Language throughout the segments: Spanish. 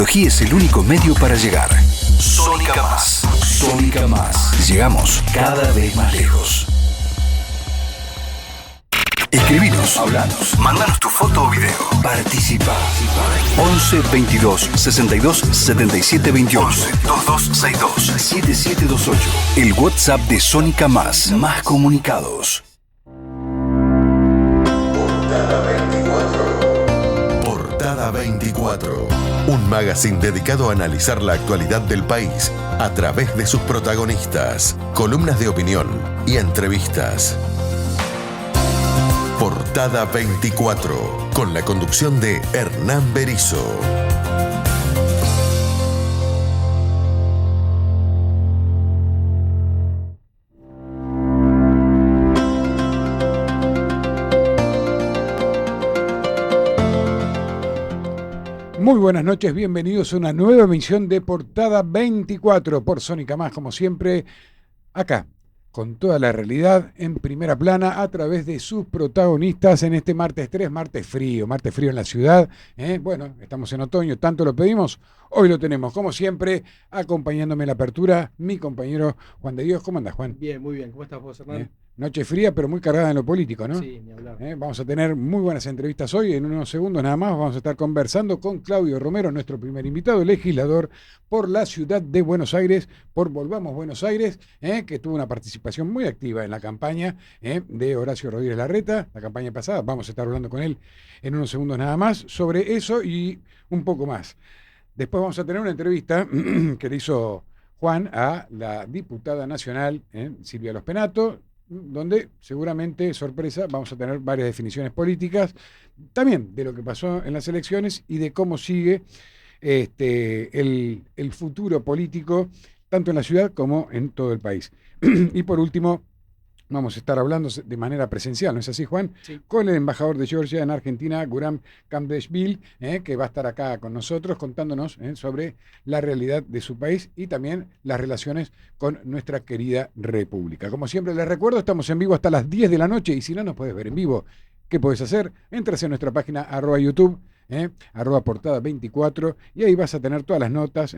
tecnología es el único medio para llegar. Sónica Más. Sónica Más. Llegamos cada vez más lejos. Escribinos, hablanos, mandanos tu foto o video. Participa. 11 22 62 77 28 11 2262 7728. El WhatsApp de Sónica Más. Más comunicados. Portada 24. Un magazine dedicado a analizar la actualidad del país a través de sus protagonistas, columnas de opinión y entrevistas. Portada 24, con la conducción de Hernán Berizo. Muy buenas noches, bienvenidos a una nueva emisión de Portada 24 por Sónica Más, como siempre, acá, con toda la realidad en primera plana a través de sus protagonistas en este martes 3, martes frío en la ciudad. Bueno, estamos en otoño, tanto lo pedimos, hoy lo tenemos, como siempre, acompañándome en la apertura, mi compañero Juan de Dios. ¿Cómo andás, Juan? Bien, muy bien. ¿Cómo estás vos, Hernán? Noche fría, pero muy cargada en lo político, ¿no? Sí, ni hablar. Vamos a tener muy buenas entrevistas hoy. En unos segundos nada más vamos a estar conversando con Claudio Romero, nuestro primer invitado, legislador por la ciudad de Buenos Aires, por Volvamos Buenos Aires, que tuvo una participación muy activa en la campaña de Horacio Rodríguez Larreta, la campaña pasada. Vamos a estar hablando con él en unos segundos nada más sobre eso y un poco más. Después vamos a tener una entrevista que le hizo Juan a la diputada nacional, Silvia Los Penato, donde seguramente, sorpresa, vamos a tener varias definiciones políticas, también de lo que pasó en las elecciones y de cómo sigue el futuro político, tanto en la ciudad como en todo el país. Y por último, vamos a estar hablando de manera presencial, ¿no es así, Juan? Sí. Con el embajador de Georgia en Argentina, Guram Kamdeshvili, que va a estar acá con nosotros contándonos sobre la realidad de su país y también las relaciones con nuestra querida república. Como siempre les recuerdo, estamos en vivo hasta las 10 de la noche y si no nos puedes ver en vivo, ¿qué puedes hacer? Entras en nuestra página @YouTube, @portada 24 y ahí vas a tener todas las notas.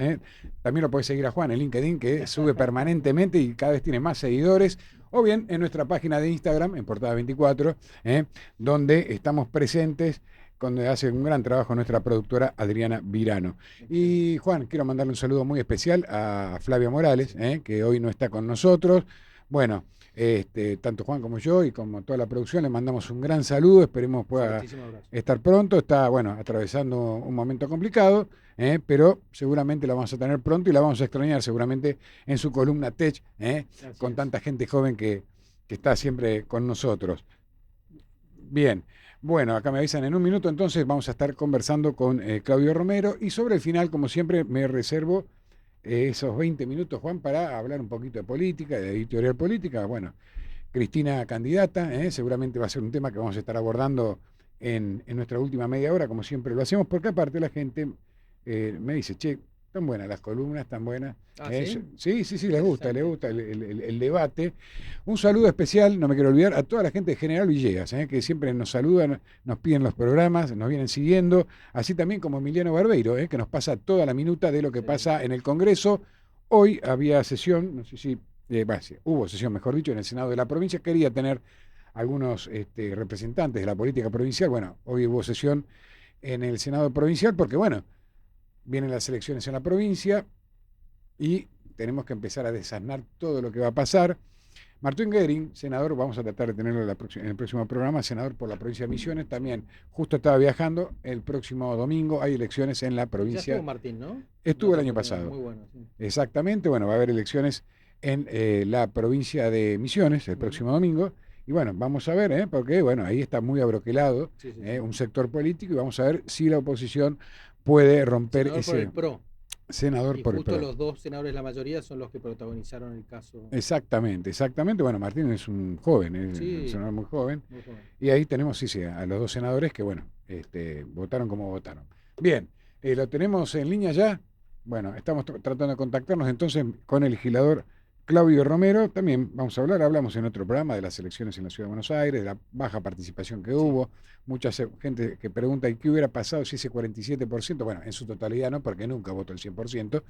También lo puedes seguir a Juan en LinkedIn, que sube permanentemente y cada vez tiene más seguidores, o bien en nuestra página de Instagram, en Portada 24, donde estamos presentes, donde hace un gran trabajo nuestra productora Adriana Virano. Y Juan, quiero mandarle un saludo muy especial a Flavia Morales, que hoy no está con nosotros. Bueno, tanto Juan como yo y como toda la producción le mandamos un gran saludo, esperemos pueda estar pronto. Está, bueno, atravesando un momento complicado, pero seguramente la vamos a tener pronto y la vamos a extrañar seguramente en su columna Tech, con tanta gente joven que está siempre con nosotros. Bien, bueno, acá me avisan en un minuto, entonces vamos a estar conversando con Claudio Romero y sobre el final, como siempre, me reservo esos 20 minutos, Juan, para hablar un poquito de política, de editorial política. Bueno, Cristina candidata, seguramente va a ser un tema que vamos a estar abordando en nuestra última media hora, como siempre lo hacemos, porque aparte la gente me dice, che, tan buenas las columnas, tan buenas. ¿Sí? Sí, les gusta el debate. Un saludo especial, no me quiero olvidar, a toda la gente de General Villegas, que siempre nos saludan, nos piden los programas, nos vienen siguiendo, así también como Emiliano Barbeiro, que nos pasa toda la minuta de lo que pasa en el Congreso. Hoy había sesión, no sé si, hubo sesión, mejor dicho, en el Senado de la provincia, quería tener algunos representantes de la política provincial. Bueno, hoy hubo sesión en el Senado provincial porque, bueno, vienen las elecciones en la provincia y tenemos que empezar a desasnar todo lo que va a pasar. Martín Goering, senador, vamos a tratar de tenerlo en el próximo programa, senador por la provincia de Misiones, también justo estaba viajando. El próximo domingo hay elecciones en la provincia. Ya estuvo Martín, ¿no? Estuvo el año pasado. Muy bueno, sí. Exactamente, bueno, va a haber elecciones en la provincia de Misiones el próximo domingo. Y bueno, vamos a ver, porque bueno, ahí está muy abroquelado un sector político y vamos a ver si la oposición puede romper senador ese... por el PRO. Senador y por el justo PRO. los dos senadores, la mayoría, son los que protagonizaron el caso. Exactamente. Bueno, Martín es un joven, es un senador muy joven. Y ahí tenemos, a los dos senadores que, bueno, votaron como votaron. Bien, ¿lo tenemos en línea ya? Bueno, estamos tratando de contactarnos entonces con el legislador Claudio Romero, también vamos a hablar, hablamos en otro programa de las elecciones en la Ciudad de Buenos Aires, de la baja participación que hubo, mucha gente que pregunta, ¿y qué hubiera pasado si ese 47%, bueno, en su totalidad no, porque nunca votó el 100%, Exacto.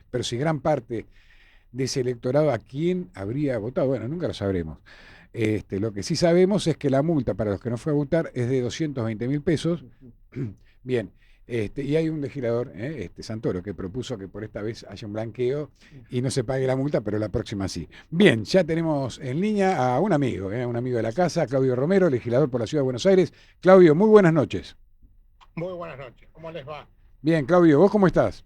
pero si gran parte de ese electorado, ¿a quién habría votado? Bueno, nunca lo sabremos. Lo que sí sabemos es que la multa para los que no fue a votar es de 220.000 pesos. Bien, y hay un legislador, Santoro, que propuso que por esta vez haya un blanqueo y no se pague la multa, pero la próxima sí. Bien, ya tenemos en línea a un amigo de la casa, Claudio Romero, legislador por la Ciudad de Buenos Aires. Claudio, muy buenas noches. Muy buenas noches, ¿cómo les va? Bien, Claudio, ¿vos cómo estás?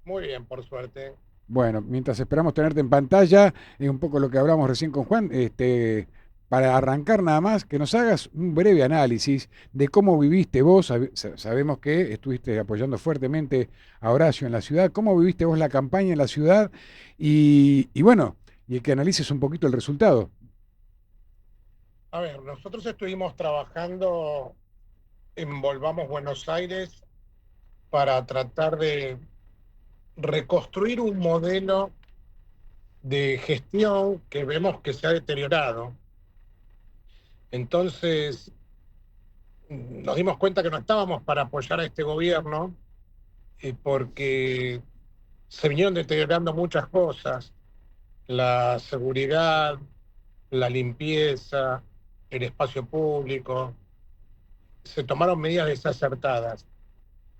Muy bien, por suerte. Bueno, mientras esperamos tenerte en pantalla, es un poco lo que hablamos recién con Juan, para arrancar nada más, que nos hagas un breve análisis de cómo viviste vos, sabemos que estuviste apoyando fuertemente a Horacio en la ciudad, cómo viviste vos la campaña en la ciudad y bueno, y que analices un poquito el resultado. A ver, nosotros estuvimos trabajando en Volvamos Buenos Aires para tratar de reconstruir un modelo de gestión que vemos que se ha deteriorado. Entonces, nos dimos cuenta que no estábamos para apoyar a este gobierno porque se vinieron deteriorando muchas cosas, la seguridad, la limpieza, el espacio público, se tomaron medidas desacertadas.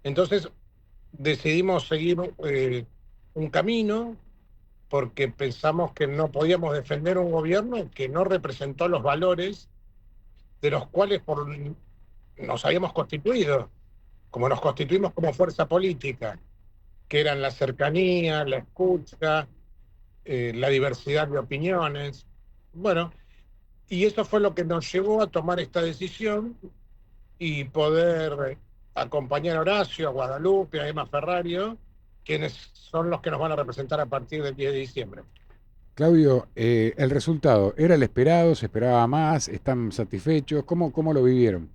Entonces decidimos seguir un camino porque pensamos que no podíamos defender un gobierno que no representó los valores de los cuales nos habíamos constituido, como nos constituimos como fuerza política, que eran la cercanía, la escucha, la diversidad de opiniones. Bueno, y eso fue lo que nos llevó a tomar esta decisión y poder acompañar a Horacio, a Guadalupe, a Emma Ferrario, quienes son los que nos van a representar a partir del 10 de diciembre. Claudio, el resultado, ¿era el esperado? ¿Se esperaba más? ¿Están satisfechos? ¿Cómo lo vivieron?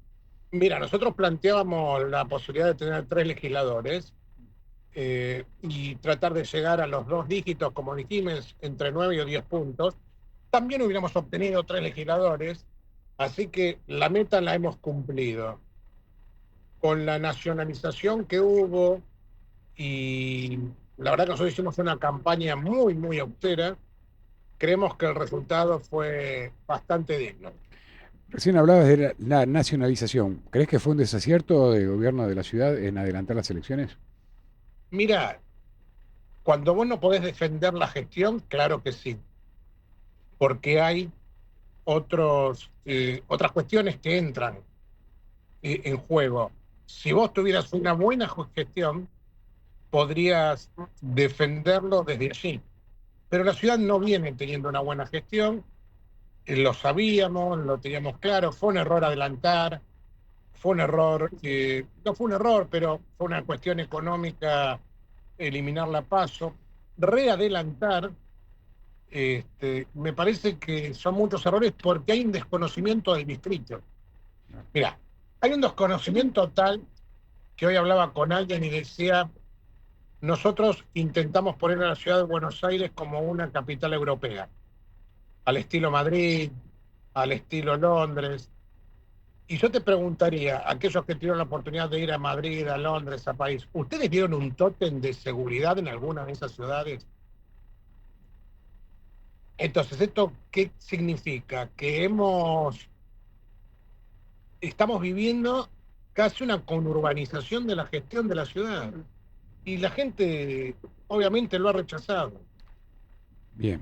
Mira, nosotros planteábamos la posibilidad de tener 3 legisladores y tratar de llegar a los 2 dígitos, como dijimos, entre 9 y 10 puntos. También hubiéramos obtenido 3 legisladores, así que la meta la hemos cumplido. Con la nacionalización que hubo, y la verdad que nosotros hicimos una campaña muy, muy austera, creemos que el resultado fue bastante digno. Recién hablabas de la nacionalización. ¿Crees que fue un desacierto del gobierno de la ciudad en adelantar las elecciones? Mira, cuando vos no podés defender la gestión, claro que sí, porque hay otras cuestiones que entran en juego. Si vos tuvieras una buena gestión, podrías defenderlo desde allí. Pero la ciudad no viene teniendo una buena gestión, lo sabíamos, lo teníamos claro, fue un error adelantar, fue un error, no fue un error, pero fue una cuestión económica eliminar la PASO, readelantar. Me parece que son muchos errores porque hay un desconocimiento del distrito. Mira, hay un desconocimiento tal que hoy hablaba con alguien y decía, nosotros intentamos poner a la ciudad de Buenos Aires como una capital europea, al estilo Madrid, al estilo Londres. Y yo te preguntaría, aquellos que tuvieron la oportunidad de ir a Madrid, a Londres, a París, ¿ustedes vieron un tótem de seguridad en alguna de esas ciudades? Entonces, ¿esto qué significa? Que estamos viviendo casi una conurbanización de la gestión de la ciudad. Y la gente, obviamente, lo ha rechazado. Bien,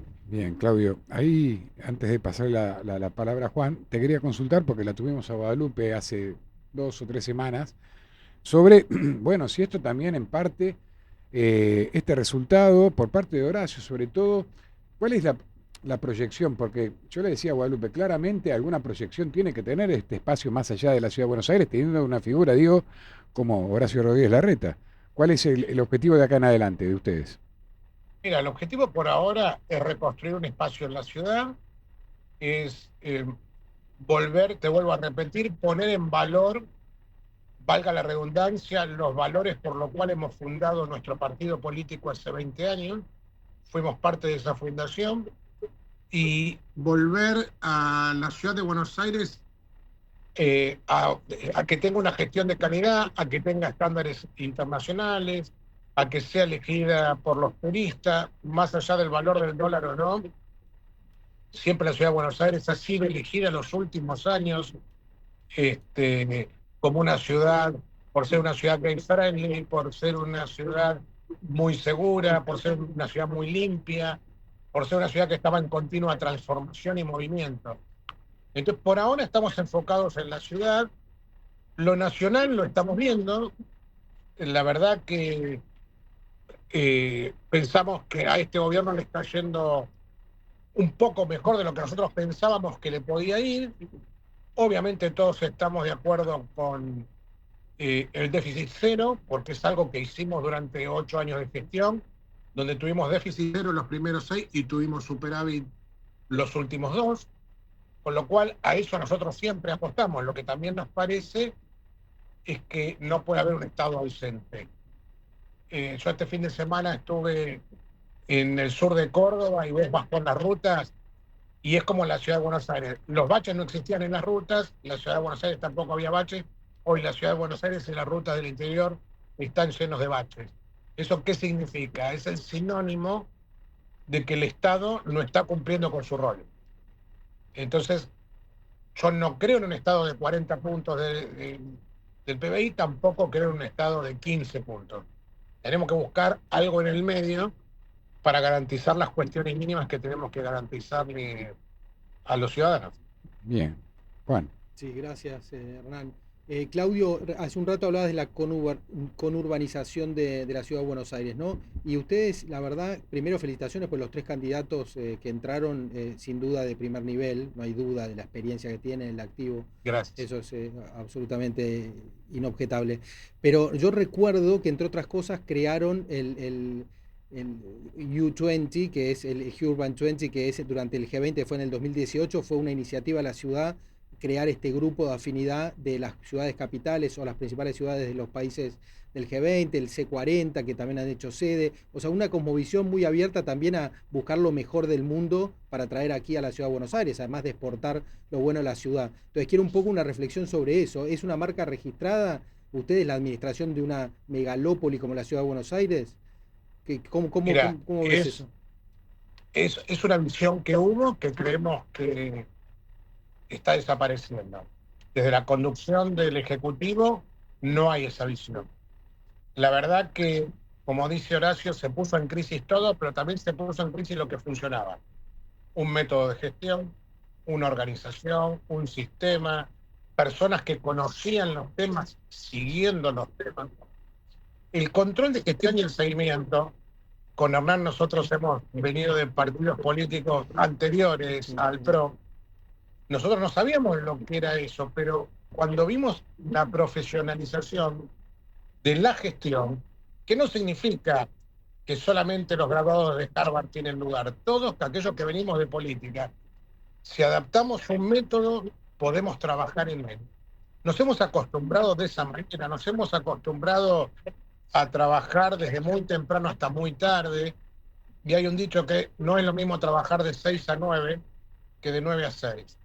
Claudio. Ahí, antes de pasar la palabra a Juan, te quería consultar, porque la tuvimos a Guadalupe hace 2 o 3 semanas, sobre, bueno, si esto también en parte, este resultado, por parte de Horacio sobre todo, ¿cuál es la proyección? Porque yo le decía a Guadalupe, claramente alguna proyección tiene que tener este espacio más allá de la Ciudad de Buenos Aires, teniendo una figura, digo, como Horacio Rodríguez Larreta. ¿Cuál es el objetivo de acá en adelante de ustedes? Mira, el objetivo por ahora es reconstruir un espacio en la ciudad, es volver, te vuelvo a repetir, poner en valor, valga la redundancia, los valores por los cuales hemos fundado nuestro partido político hace 20 años, fuimos parte de esa fundación, y volver a la ciudad de Buenos Aires a que tenga una gestión de calidad, a que tenga estándares internacionales, a que sea elegida por los turistas, más allá del valor del dólar o no. Siempre la ciudad de Buenos Aires ha sido elegida en los últimos años como una ciudad, por ser una ciudad gay friendly, por ser una ciudad muy segura, por ser una ciudad muy limpia, por ser una ciudad que estaba en continua transformación y movimiento. Entonces, por ahora estamos enfocados en la ciudad. Lo nacional lo estamos viendo. La verdad que pensamos que a este gobierno le está yendo un poco mejor de lo que nosotros pensábamos que le podía ir. Obviamente todos estamos de acuerdo con el déficit cero, porque es algo que hicimos durante 8 años de gestión, donde tuvimos déficit cero los primeros 6 y tuvimos superávit los últimos 2, con lo cual a eso nosotros siempre apostamos. Lo que también nos parece es que no puede haber un Estado ausente. Yo este fin de semana estuve en el sur de Córdoba y vas por las rutas y es como la ciudad de Buenos Aires. Los baches no existían en las rutas, la ciudad de Buenos Aires tampoco había baches. Hoy la ciudad de Buenos Aires y las rutas del interior están llenos de baches. ¿Eso qué significa? Es el sinónimo de que el Estado no está cumpliendo con su rol. Entonces, yo no creo en un Estado de 40 puntos del PBI, tampoco creo en un Estado de 15 puntos. Tenemos que buscar algo en el medio para garantizar las cuestiones mínimas que tenemos que garantizarle a los ciudadanos. Bien. Juan. Sí, gracias, Hernán. Claudio, hace un rato hablabas de la conurbanización de la ciudad de Buenos Aires, ¿no? Y ustedes, la verdad, primero felicitaciones por los 3 candidatos que entraron, sin duda de primer nivel, no hay duda de la experiencia que tienen, el activo. Gracias. Eso es absolutamente inobjetable. Pero yo recuerdo que, entre otras cosas, crearon el U20, que es el Urban 20, que es durante el G20, fue en el 2018, fue una iniciativa de la ciudad crear este grupo de afinidad de las ciudades capitales o las principales ciudades de los países del G20, el C40, que también han hecho sede, o sea, una cosmovisión muy abierta también a buscar lo mejor del mundo para traer aquí a la ciudad de Buenos Aires, además de exportar lo bueno de la ciudad. Entonces quiero un poco una reflexión sobre eso. ¿Es una marca registrada? ¿Ustedes, la administración de una megalópoli como la ciudad de Buenos Aires? ¿Cómo ves eso? Es una visión que hubo, que creemos que está desapareciendo. Desde la conducción del Ejecutivo no hay esa visión. La verdad que, como dice Horacio, se puso en crisis todo, pero también se puso en crisis lo que funcionaba. Un método de gestión, una organización, un sistema, personas que conocían los temas, siguiendo los temas. El control de gestión y el seguimiento, con Hernán nosotros hemos venido de partidos políticos anteriores al PRO. Nosotros no sabíamos lo que era eso, pero cuando vimos la profesionalización de la gestión, que no significa que solamente los graduados de Harvard tienen lugar, todos aquellos que venimos de política, si adaptamos un método, podemos trabajar en él. Nos hemos acostumbrado de esa manera, nos hemos acostumbrado a trabajar desde muy temprano hasta muy tarde, y hay un dicho que no es lo mismo trabajar de 6 a 9 que de 9 a 6.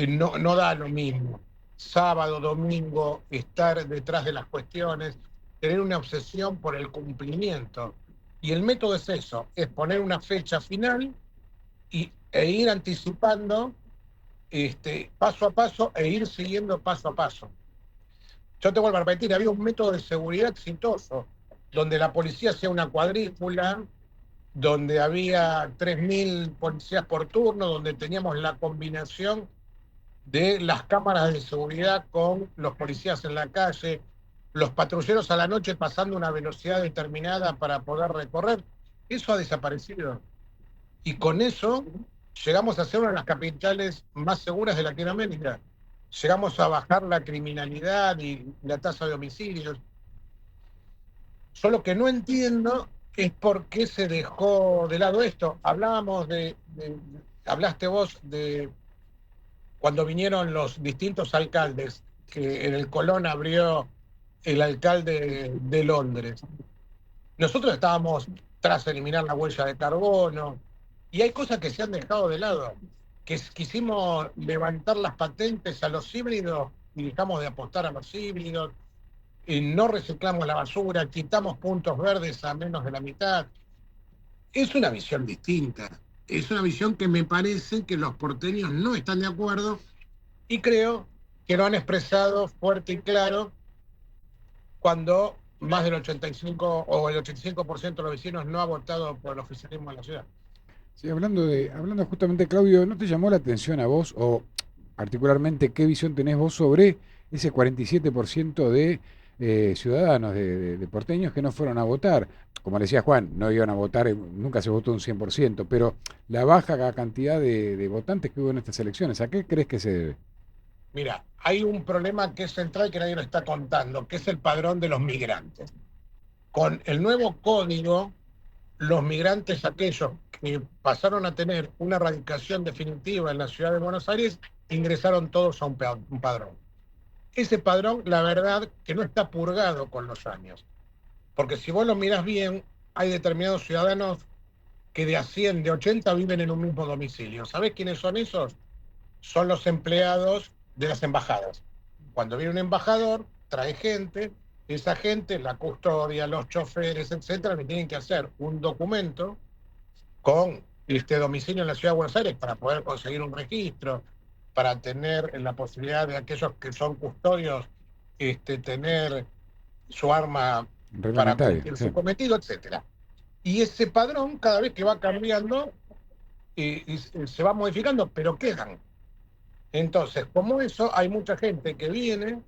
No da lo mismo. Sábado, domingo, estar detrás de las cuestiones, tener una obsesión por el cumplimiento. Y el método es eso, es poner una fecha final e ir anticipando paso a paso e ir siguiendo paso a paso. Yo te vuelvo a repetir, había un método de seguridad exitoso, donde la policía hacía una cuadrícula, donde había 3.000 policías por turno, donde teníamos la combinación de las cámaras de seguridad con los policías en la calle, los patrulleros a la noche pasando una velocidad determinada para poder recorrer. Eso ha desaparecido. Y con eso llegamos a ser una de las capitales más seguras de Latinoamérica. Llegamos a bajar la criminalidad y la tasa de homicidios. Yo lo que no entiendo es por qué se dejó de lado esto. Hablaste vos de cuando vinieron los distintos alcaldes, que en el Colón abrió el alcalde de Londres. Nosotros estábamos tras eliminar la huella de carbono. Y hay cosas que se han dejado de lado, quisimos levantar las patentes a los híbridos y dejamos de apostar a los híbridos, y no reciclamos la basura, quitamos puntos verdes a menos de la mitad. Es una visión distinta, es una visión que me parece que los porteños no están de acuerdo y creo que lo han expresado fuerte y claro cuando más del 85 o el 85% de los vecinos no ha votado por el oficialismo en la ciudad. Sí, hablando justamente, Claudio, ¿no te llamó la atención a vos, o particularmente qué visión tenés vos sobre ese 47% de ciudadanos, de porteños que no fueron a votar? Como le decía Juan, no iban a votar, nunca se votó un 100%, pero la baja cantidad de votantes que hubo en estas elecciones, ¿a qué crees que se debe? Mira, hay un problema que es central que nadie lo está contando, que es el padrón de los migrantes. Con el nuevo código, los migrantes, aquellos que pasaron a tener una radicación definitiva en la ciudad de Buenos Aires, ingresaron todos a un padrón. Ese padrón, la verdad, que no está purgado con los años. Porque si vos lo mirás bien, hay determinados ciudadanos que de a 100, de 80 viven en un mismo domicilio. ¿Sabés quiénes son esos? Son los empleados de las embajadas. Cuando viene un embajador, trae gente, esa gente, la custodia, los choferes, etcétera, le tienen que hacer un documento con domicilio en la ciudad de Buenos Aires para poder conseguir un registro, para tener la posibilidad de aquellos que son custodios tener su arma para cumplir su cometido, etcétera. Y ese padrón, cada vez que va cambiando, y se va modificando, pero quedan. Entonces, como eso, hay mucha gente que viene,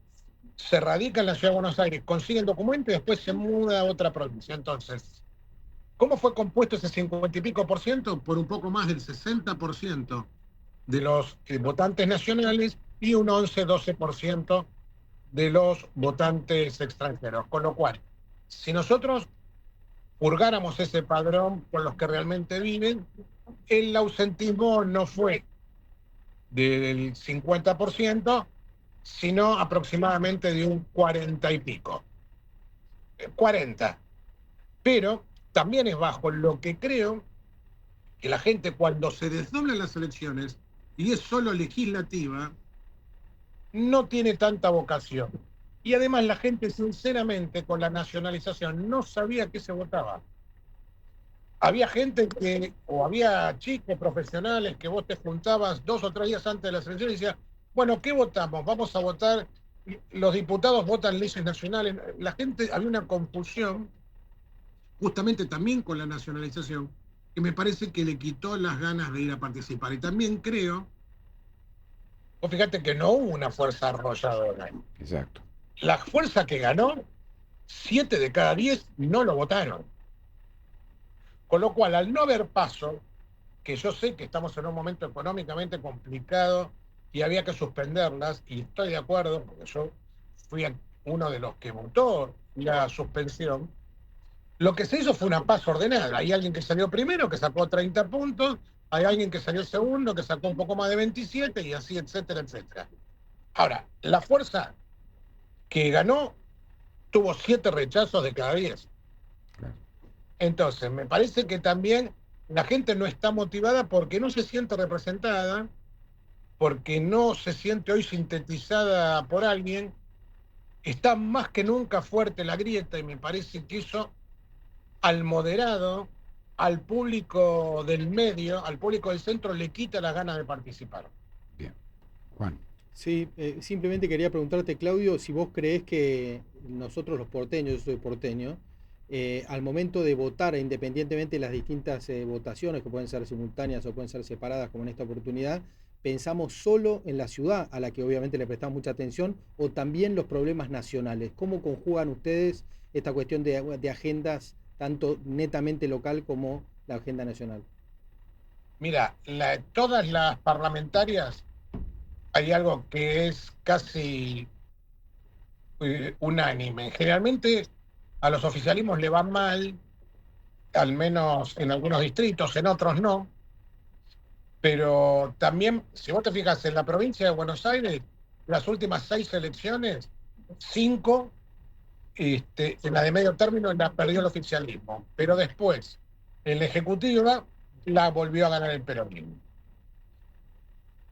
se radica en la ciudad de Buenos Aires, consigue el documento y después se muda a otra provincia. Entonces, ¿cómo fue compuesto ese 50 y pico por ciento? Por un poco más del 60% de los votantes nacionales y un 11-12% de los votantes extranjeros. Con lo cual, si nosotros purgáramos ese padrón por los que realmente viven, el ausentismo no fue del 50%, sino aproximadamente de un 40 y pico. 40. Pero también es bajo lo que creo que la gente, cuando se desdoblan las elecciones y es solo legislativa, no tiene tanta vocación. Y además la gente, sinceramente, con la nacionalización no sabía qué se votaba. Había gente que, o había chicos profesionales que vos te juntabas 2 o 3 días antes de las elecciones y decías, bueno, ¿qué votamos? Vamos a votar, los diputados votan leyes nacionales. La gente, había una confusión, justamente también con la nacionalización, que me parece que le quitó las ganas de ir a participar. Y también creo, vos fíjate que no hubo una fuerza arrolladora. Exacto. La fuerza que ganó, 7 de cada 10 no lo votaron. Con lo cual, al no haber paso, que yo sé que estamos en un momento económicamente complicado y había que suspenderlas, y estoy de acuerdo, porque yo fui uno de los que votó la suspensión, lo que se hizo fue una paso ordenada. Hay alguien que salió primero, que sacó 30 puntos, hay alguien que salió segundo, que sacó un poco más de 27, y así, etcétera, etcétera. Ahora, la fuerza que ganó tuvo 7 rechazos de cada 10. Entonces, me parece que también la gente no está motivada porque no se siente representada, porque no se siente hoy sintetizada por alguien. Está más que nunca fuerte la grieta y me parece que eso al moderado, al público del medio, al público del centro le quita las ganas de participar. Bien. Juan. Sí, simplemente quería preguntarte, Claudio, si vos creés que nosotros los porteños, yo soy porteño, al momento de votar, independientemente de las distintas votaciones, que pueden ser simultáneas o pueden ser separadas, como en esta oportunidad, pensamos solo en la ciudad, a la que obviamente le prestamos mucha atención, o también los problemas nacionales. ¿Cómo conjugan ustedes esta cuestión de agendas, tanto netamente local como la agenda nacional? Mira, todas las parlamentarias, hay algo que es casi unánime. Generalmente a los oficialismos le va mal, al menos en algunos distritos, en otros no. Pero también, si vos te fijas, en la provincia de Buenos Aires, las últimas 6 elecciones, 5 en la de medio término la perdió el oficialismo, pero después, en la ejecutiva, la volvió a ganar el peronismo.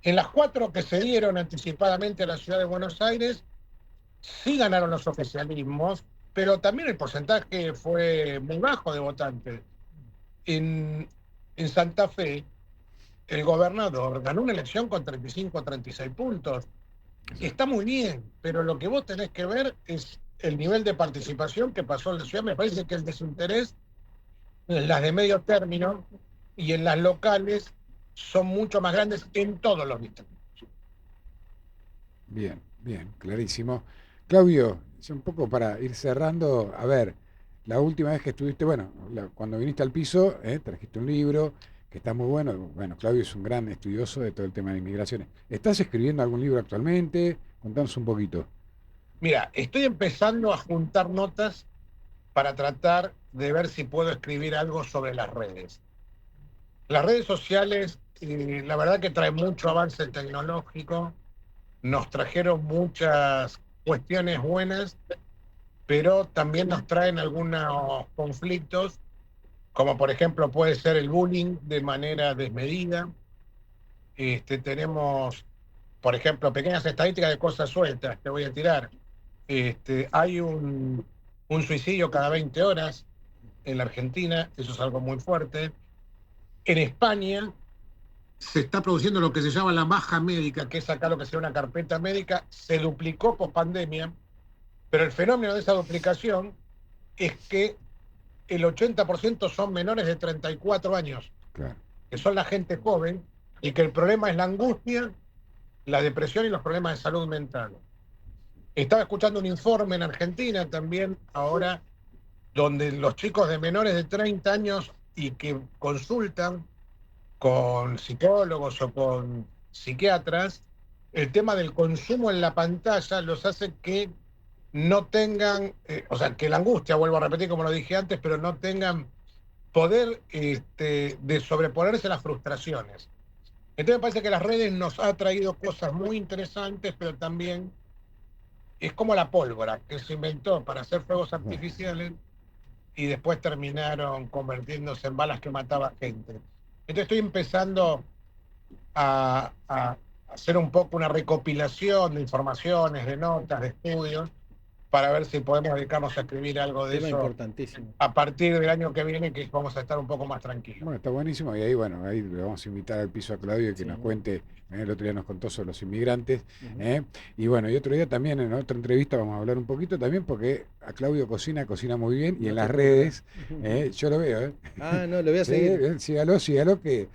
En las 4 que se dieron anticipadamente a la ciudad de Buenos Aires, sí ganaron los oficialismos, pero también el porcentaje fue muy bajo de votantes. En Santa Fe, el gobernador ganó una elección con 35 o 36 puntos. Está muy bien, pero lo que vos tenés que ver es el nivel de participación que pasó en la ciudad. Me parece que el desinterés en las de medio término y en las locales son mucho más grandes en todos los distritos. Bien, bien, clarísimo. Claudio, es un poco para ir cerrando, a ver, la última vez que estuviste, bueno, cuando viniste al piso, trajiste un libro que está muy bueno. Bueno, Claudio es un gran estudioso de todo el tema de inmigraciones. ¿Estás escribiendo algún libro actualmente? Contanos un poquito. Mira, estoy empezando a juntar notas para tratar de ver si puedo escribir algo sobre las redes. Las redes sociales, la verdad que traen mucho avance tecnológico, nos trajeron muchas cuestiones buenas, pero también nos traen algunos conflictos, como por ejemplo puede ser el bullying de manera desmedida. Tenemos, por ejemplo, pequeñas estadísticas de cosas sueltas, te voy a tirar. Hay un suicidio cada 20 horas en la Argentina, eso es algo muy fuerte. En España se está produciendo lo que se llama la baja médica, que es acá lo que se llama una carpeta médica, se duplicó post pandemia, pero el fenómeno de esa duplicación es que el 80% son menores de 34 años, Claro. que son la gente joven, y que el problema es la angustia, la depresión y los problemas de salud mental. Estaba escuchando un informe en Argentina también ahora, donde los chicos de menores de 30 años y que consultan con psicólogos o con psiquiatras, el tema del consumo en la pantalla los hace que no tengan, o sea, que la angustia, vuelvo a repetir como lo dije antes, pero no tengan poder de sobreponerse a las frustraciones. Entonces me parece que las redes nos ha traído cosas muy interesantes, pero también es como la pólvora que se inventó para hacer fuegos artificiales y después terminaron convirtiéndose en balas que mataban gente. Entonces estoy empezando a hacer un poco una recopilación de informaciones, de notas, de estudios, para ver si podemos dedicarnos a escribir algo de Tema eso importantísimo. a partir del año que viene, que vamos a estar un poco más tranquilos. Bueno, está buenísimo. Y ahí, bueno, ahí le vamos a invitar al piso a Claudio que Sí. nos cuente. El otro día nos contó sobre los inmigrantes. Ujú. Y bueno, y otro día también en otra entrevista vamos a hablar un poquito también porque a Claudio cocina muy bien y No en te las puedo redes, creer. yo lo veo. Ah, no, lo voy a Sí, seguir. sígalo, que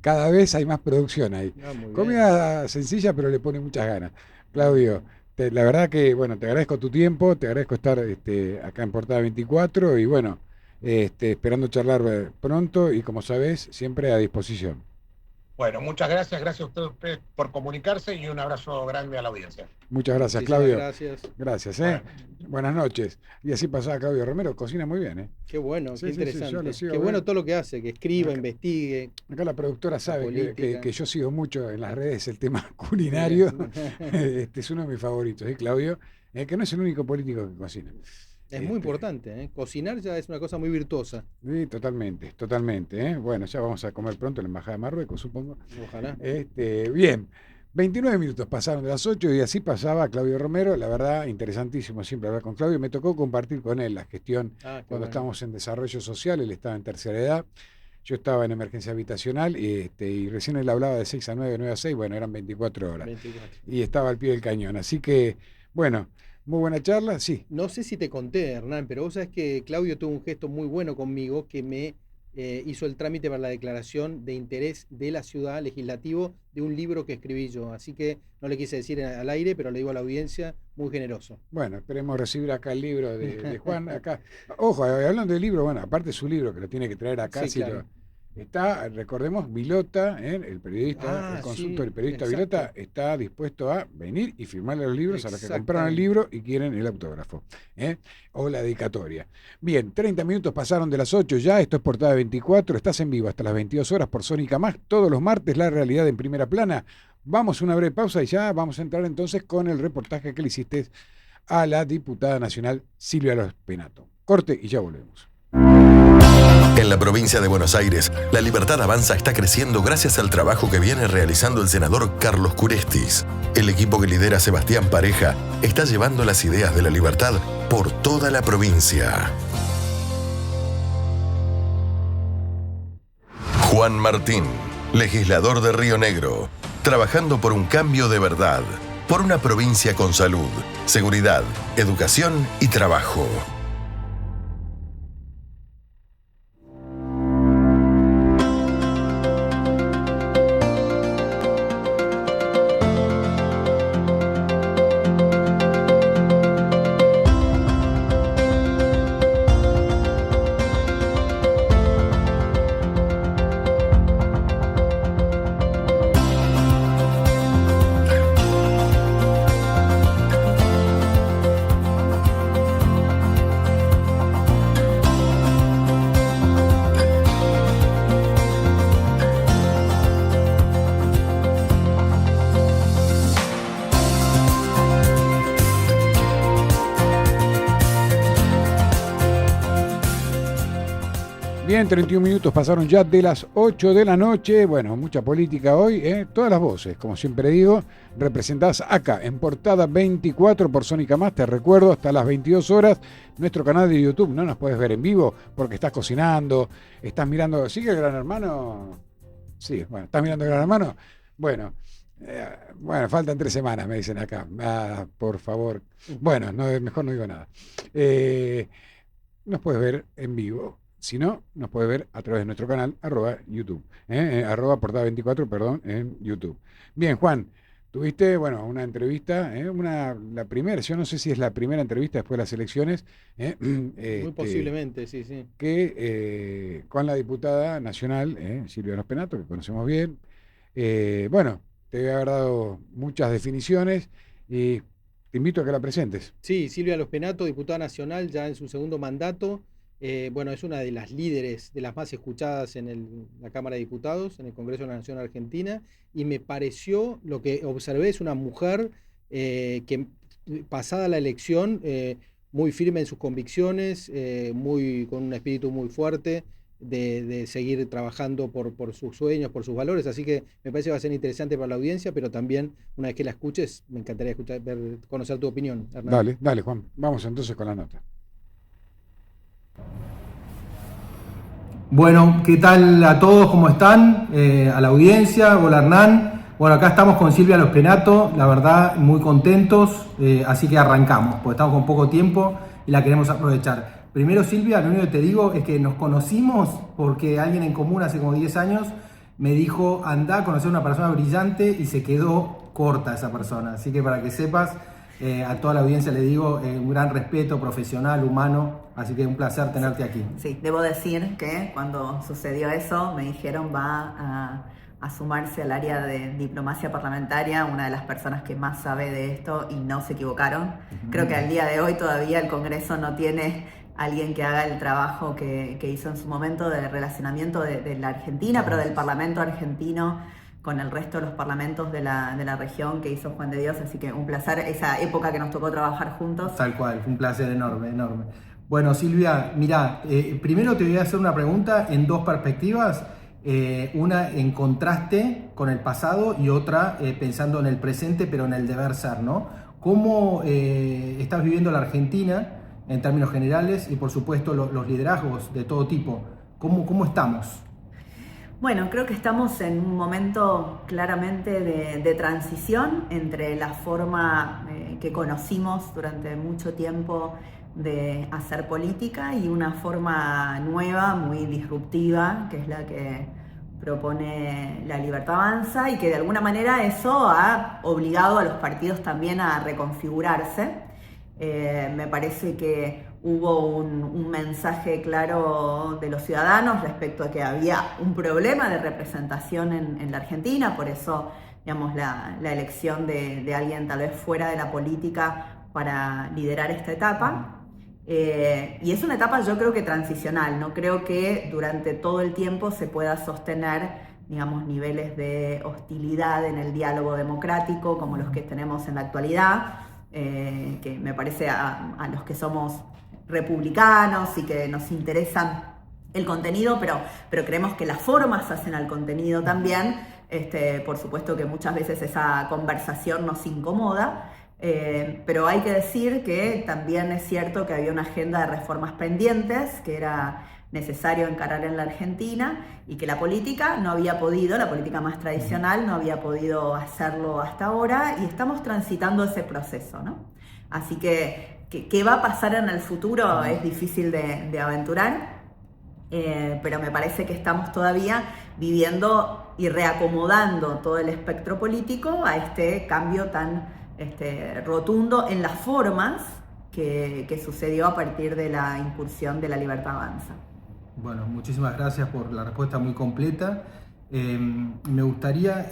cada vez hay más producción ahí. Ah, muy bien. Comida sencilla, pero le pone muchas ganas. Claudio, la verdad que, bueno, te agradezco tu tiempo, te agradezco estar acá en Portada 24 y bueno, esperando charlar pronto y como sabes, siempre a disposición. Bueno, muchas gracias a ustedes por comunicarse y un abrazo grande a la audiencia. Muchas gracias, Muchísimas Claudio. gracias. Gracias, Bueno. Buenas noches. Y así pasaba Claudio Romero, cocina muy bien, Qué bueno, Sí, qué sí, sí, yo interesante. lo sigo Qué bueno viendo. todo lo que hace, que escriba, Acá- investigue. Acá la productora sabe que política. yo sigo mucho en las redes el tema culinario. Es uno de mis favoritos, Claudio, que no es el único político que cocina. Es muy importante, ¿eh? Cocinar ya es una cosa muy virtuosa. Sí, totalmente. Bueno, ya vamos a comer pronto en la Embajada de Marruecos, supongo. Ojalá. Bien, 29 minutos pasaron de las 8 y así pasaba Claudio Romero. La verdad, interesantísimo siempre hablar con Claudio. Me tocó compartir con él la gestión Ah, qué cuando bueno. estábamos en desarrollo social. Él estaba en tercera edad. Yo estaba en emergencia habitacional y recién él hablaba de 6 a 9, 9 a 6, bueno, eran 24 horas. 24. Y estaba al pie del cañón. Así que, bueno, muy buena charla, sí. No sé si te conté, Hernán, pero vos sabés que Claudio tuvo un gesto muy bueno conmigo que me hizo el trámite para la declaración de interés de la ciudad legislativo de un libro que escribí yo. Así que no le quise decir al aire, pero le digo a la audiencia, muy generoso. Bueno, esperemos recibir acá el libro de Juan. Acá. Ojo, hablando del libro, bueno, aparte de su libro, que lo tiene que traer acá, Sí, sí, claro. está, recordemos, Vilota, el periodista, Ah, el consultor, sí, el periodista exacto. Vilota, está dispuesto a venir y firmarle los libros a los que compraron el Exactamente. libro y quieren el autógrafo, o la dedicatoria. Bien, 30 minutos pasaron de las 8 ya, esto es Portada 24, estás en vivo hasta las 22 horas por Sónica Más, todos los martes, la realidad en primera plana. Vamos a una breve pausa y ya vamos a entrar entonces con el reportaje que le hiciste a la diputada nacional Silvia López Penato. Corte y ya volvemos. En la provincia de Buenos Aires, La Libertad Avanza está creciendo gracias al trabajo que viene realizando el senador Carlos Curestis. El equipo que lidera Sebastián Pareja está llevando las ideas de la libertad por toda la provincia. Juan Martín, legislador de Río Negro, trabajando por un cambio de verdad, por una provincia con salud, seguridad, educación y trabajo. Bien, 31 minutos pasaron ya de las 8 de la noche. Bueno, mucha política hoy, ¿eh? Todas las voces, como siempre digo, representadas acá en Portada 24 por Sónica Más. Te recuerdo, hasta las 22 horas, nuestro canal de YouTube. No nos puedes ver en vivo porque estás cocinando, estás mirando... ¿Sigue el Gran Hermano? Sí, bueno, ¿estás mirando el Gran Hermano? Bueno, faltan 3 semanas, me dicen acá. Por favor. Bueno, mejor no digo nada. Nos puedes ver en vivo. Si no, nos puede ver a través de nuestro canal, @YouTube, @portada24, perdón, en YouTube. Bien, Juan, tuviste, una entrevista, la primera, yo no sé si es la primera entrevista después de las elecciones. Muy posiblemente, sí. Que con la diputada nacional, Silvia López Penato, que conocemos bien. Te voy a haber dado muchas definiciones y te invito a que la presentes. Sí, Silvia López Penato, diputada nacional, ya en su segundo mandato. Es una de las líderes, de las más escuchadas en la Cámara de Diputados, en el Congreso de la Nación Argentina, y me pareció, lo que observé, es una mujer que, pasada la elección, muy firme en sus convicciones, con un espíritu muy fuerte de seguir trabajando por sus sueños, por sus valores, así que me parece que va a ser interesante para la audiencia, pero también, una vez que la escuches, me encantaría conocer tu opinión, Hernán. Dale, Juan, vamos entonces con la nota. Bueno, ¿qué tal a todos? ¿Cómo están? A la audiencia, hola Hernán. Bueno, acá estamos con Silvia López Penato, la verdad muy contentos, así que arrancamos, porque estamos con poco tiempo y la queremos aprovechar. Primero, Silvia, lo único que te digo es que nos conocimos porque alguien en común hace como 10 años me dijo, anda a conocer a una persona brillante, y se quedó corta esa persona. Así que para que sepas, a toda la audiencia le digo, un gran respeto profesional, humano, así que un placer tenerte aquí. Sí, debo decir que cuando sucedió eso me dijeron va a sumarse al área de diplomacia parlamentaria, una de las personas que más sabe de esto, y no se equivocaron. Creo que al día de hoy todavía el Congreso no tiene alguien que haga el trabajo que hizo en su momento de relacionamiento de la Argentina, pero del Parlamento argentino con el resto de los parlamentos de la región que hizo Juan de Dios, así que un placer, esa época que nos tocó trabajar juntos. Tal cual, un placer enorme. Bueno, Silvia, mirá, primero te voy a hacer una pregunta en dos perspectivas, una en contraste con el pasado y otra pensando en el presente, pero en el deber ser, ¿no? ¿Cómo estás viviendo la Argentina en términos generales y por supuesto los liderazgos de todo tipo? ¿Cómo estamos? Bueno, creo que estamos en un momento claramente de transición entre la forma que conocimos durante mucho tiempo de hacer política y una forma nueva, muy disruptiva, que es la que propone La Libertad Avanza, y que de alguna manera eso ha obligado a los partidos también a reconfigurarse. Me parece que hubo un mensaje claro de los ciudadanos respecto a que había un problema de representación en la Argentina, por eso, digamos, la elección de alguien tal vez fuera de la política para liderar esta etapa. Y es una etapa, yo creo que transicional, no creo que durante todo el tiempo se pueda sostener, digamos, niveles de hostilidad en el diálogo democrático como los que tenemos en la actualidad. que me parece a los que somos republicanos y que nos interesan el contenido, pero creemos que las formas hacen al contenido también. Por supuesto que muchas veces esa conversación nos incomoda, pero hay que decir que también es cierto que había una agenda de reformas pendientes que era necesario encarar en la Argentina y que la política no había podido, la política más tradicional no había podido hacerlo hasta ahora, y estamos transitando ese proceso, ¿no? Así que qué va a pasar en el futuro es difícil de aventurar, pero me parece que estamos todavía viviendo y reacomodando todo el espectro político a este cambio tan rotundo en las formas que sucedió a partir de la incursión de La Libertad Avanza. Bueno, muchísimas gracias por la respuesta muy completa. Me gustaría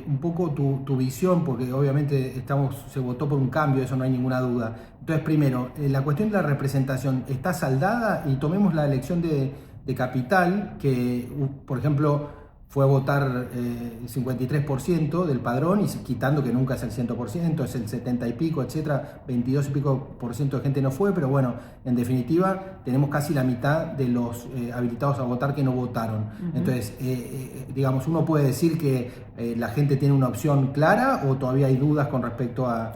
un poco tu visión, porque obviamente se votó por un cambio, eso no hay ninguna duda. Entonces, primero, la cuestión de la representación está saldada, y tomemos la elección de Capital, que, por ejemplo, fue a votar el 53% del padrón, y quitando que nunca es el 100%, es el 70 y pico, etcétera, 22 y pico % de gente no fue, pero bueno, en definitiva tenemos casi la mitad de los habilitados a votar que no votaron. Entonces, digamos, uno puede decir que la gente tiene una opción clara, o todavía hay dudas con respecto a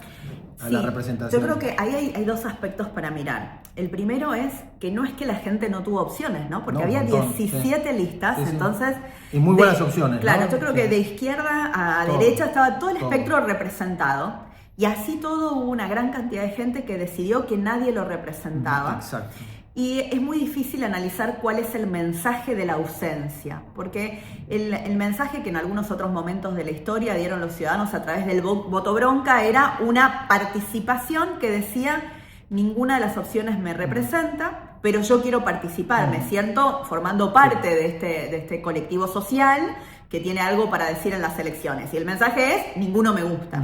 la representación. Yo creo que ahí hay dos aspectos para mirar. El primero es que no es que la gente no tuvo opciones, ¿no? Porque había 17 listas, entonces... Y muy buenas opciones, claro, ¿no? Yo creo que de izquierda a derecha estaba todo el espectro representado, y así todo hubo una gran cantidad de gente que decidió que nadie lo representaba. Exacto. Y es muy difícil analizar cuál es el mensaje de la ausencia, porque el mensaje que en algunos otros momentos de la historia dieron los ciudadanos a través del voto bronca era una participación que decía: ninguna de las opciones me representa, pero yo quiero participar, me siento formando parte de este colectivo social que tiene algo para decir en las elecciones. Y el mensaje es: ninguno me gusta.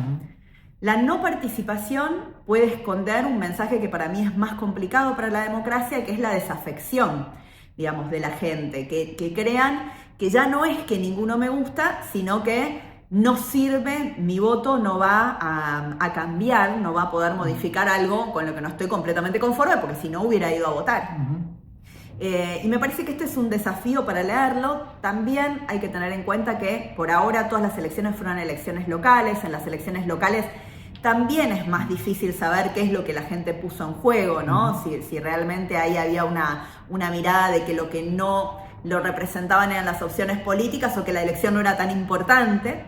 La no participación puede esconder un mensaje que para mí es más complicado para la democracia, que es la desafección, digamos, de la gente, que crean que ya no es que ninguno me gusta, sino que no sirve, mi voto no va a cambiar, no va a poder modificar algo con lo que no estoy completamente conforme, porque si no hubiera ido a votar. Y me parece que este es un desafío para leerlo. También hay que tener en cuenta que por ahora todas las elecciones fueron elecciones locales. En las elecciones locales también es más difícil saber qué es lo que la gente puso en juego, ¿no? Si realmente ahí había una mirada de que lo que no lo representaban eran las opciones políticas, o que la elección no era tan importante.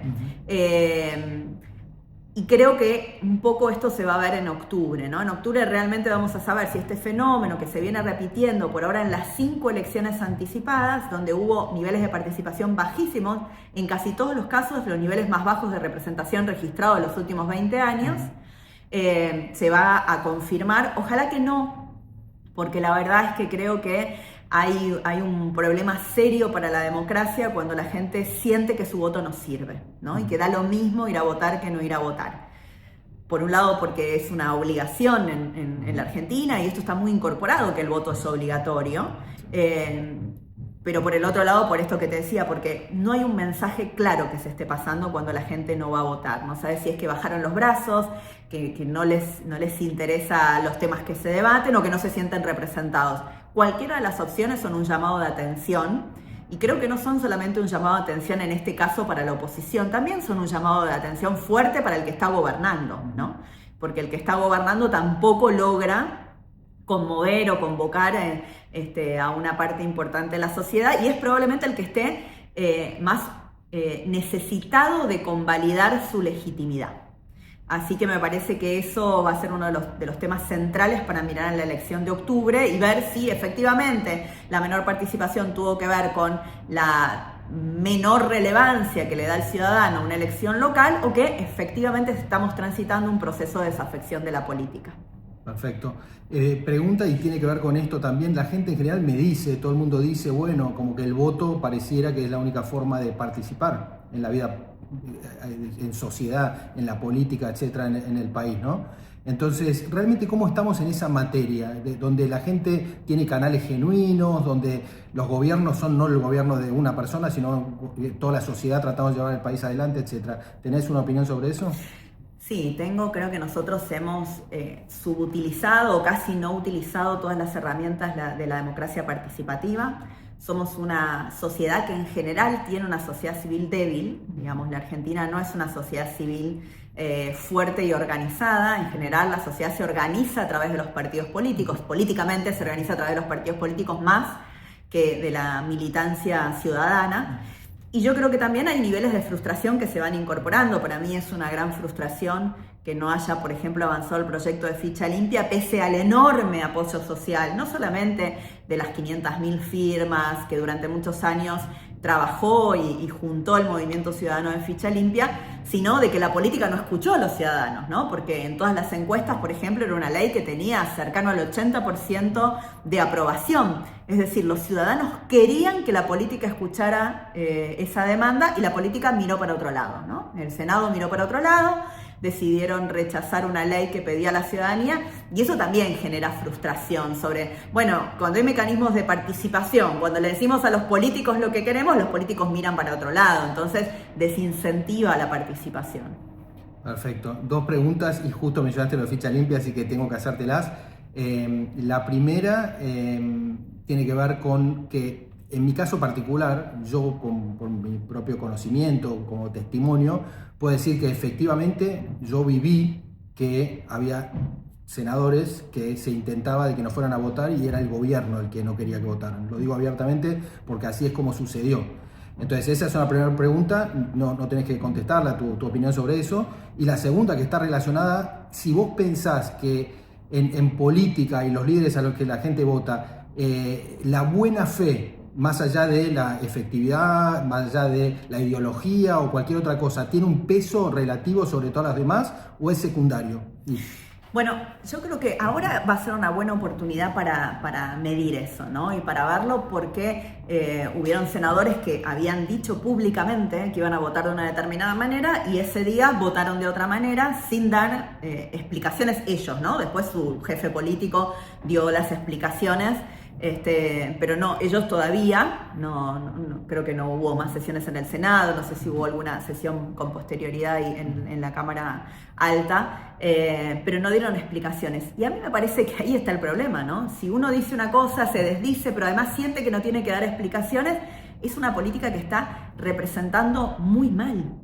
Y creo que un poco esto se va a ver en octubre, ¿no? En octubre realmente vamos a saber si este fenómeno que se viene repitiendo por ahora en las 5 elecciones anticipadas, donde hubo niveles de participación bajísimos, en casi todos los casos los niveles más bajos de representación registrados en los últimos 20 años, se va a confirmar. Ojalá que no, porque la verdad es que creo que hay un problema serio para la democracia cuando la gente siente que su voto no sirve, ¿no? Y que da lo mismo ir a votar que no ir a votar. Por un lado, porque es una obligación en la Argentina, y esto está muy incorporado, que el voto es obligatorio. Pero por el otro lado, por esto que te decía, porque no hay un mensaje claro que se esté pasando cuando la gente no va a votar. No sabes si es que bajaron los brazos, que no les interesa los temas que se debaten, o que no se sienten representados. Cualquiera de las opciones son un llamado de atención, y creo que no son solamente un llamado de atención en este caso para la oposición, también son un llamado de atención fuerte para el que está gobernando, ¿no? Porque el que está gobernando tampoco logra conmover o convocar a una parte importante de la sociedad, y es probablemente el que esté más necesitado de convalidar su legitimidad. Así que me parece que eso va a ser uno de los temas centrales para mirar en la elección de octubre, y ver si efectivamente la menor participación tuvo que ver con la menor relevancia que le da el ciudadano a una elección local, o que efectivamente estamos transitando un proceso de desafección de la política. Perfecto. Pregunta, y tiene que ver con esto también, la gente en general me dice, todo el mundo dice, bueno, como que el voto pareciera que es la única forma de participar en la vida, en sociedad, en la política, etcétera, en el país, ¿no? Entonces, realmente, ¿cómo estamos en esa materia? Donde la gente tiene canales genuinos, donde los gobiernos son no el gobierno de una persona, sino toda la sociedad tratando de llevar el país adelante, etcétera. ¿Tenés una opinión sobre eso? Sí, creo que nosotros hemos subutilizado o casi no utilizado todas las herramientas de la democracia participativa. Somos una sociedad que en general tiene una sociedad civil débil, digamos, la Argentina no es una sociedad civil fuerte y organizada. En general la sociedad se organiza a través de los partidos políticos, políticamente se organiza a través de los partidos políticos más que de la militancia ciudadana. Y yo creo que también hay niveles de frustración que se van incorporando. Para mí es una gran frustración que no haya, por ejemplo, avanzado el proyecto de ficha limpia pese al enorme apoyo social, no solamente de las 500.000 firmas que durante muchos años trabajó y juntó el movimiento ciudadano de ficha limpia, sino de que la política no escuchó a los ciudadanos, ¿no? Porque en todas las encuestas, por ejemplo, era una ley que tenía cercano al 80% de aprobación. Es decir, los ciudadanos querían que la política escuchara esa demanda y la política miró para otro lado, ¿no? El Senado miró para otro lado, decidieron rechazar una ley que pedía a la ciudadanía y eso también genera frustración sobre, bueno, cuando hay mecanismos de participación, cuando le decimos a los políticos lo que queremos, los políticos miran para otro lado, entonces desincentiva la participación. Perfecto. 2 preguntas y justo mencionaste lo de ficha limpia, así que tengo que hacértelas. La primera tiene que ver con que en mi caso particular, yo por mi propio conocimiento, como testimonio, puedo decir que efectivamente yo viví que había senadores que se intentaba de que no fueran a votar y era el gobierno el que no quería que votaran. Lo digo abiertamente porque así es como sucedió. Entonces esa es una primera pregunta, no tenés que contestarla, tu opinión sobre eso. Y la segunda, que está relacionada, si vos pensás que en política y los líderes a los que la gente vota, la buena fe, más allá de la efectividad, más allá de la ideología o cualquier otra cosa, ¿tiene un peso relativo sobre todas las demás o es secundario? Bueno, yo creo que ahora va a ser una buena oportunidad para medir eso, ¿no? Y para verlo porque hubieron senadores que habían dicho públicamente que iban a votar de una determinada manera y ese día votaron de otra manera sin dar explicaciones ellos, ¿no? Después su jefe político dio las explicaciones. Pero no, ellos todavía, no, creo que no hubo más sesiones en el Senado, no sé si hubo alguna sesión con posterioridad en la Cámara Alta, pero no dieron explicaciones. Y a mí me parece que ahí está el problema, ¿no? Si uno dice una cosa, se desdice, pero además siente que no tiene que dar explicaciones, es una política que está representando muy mal,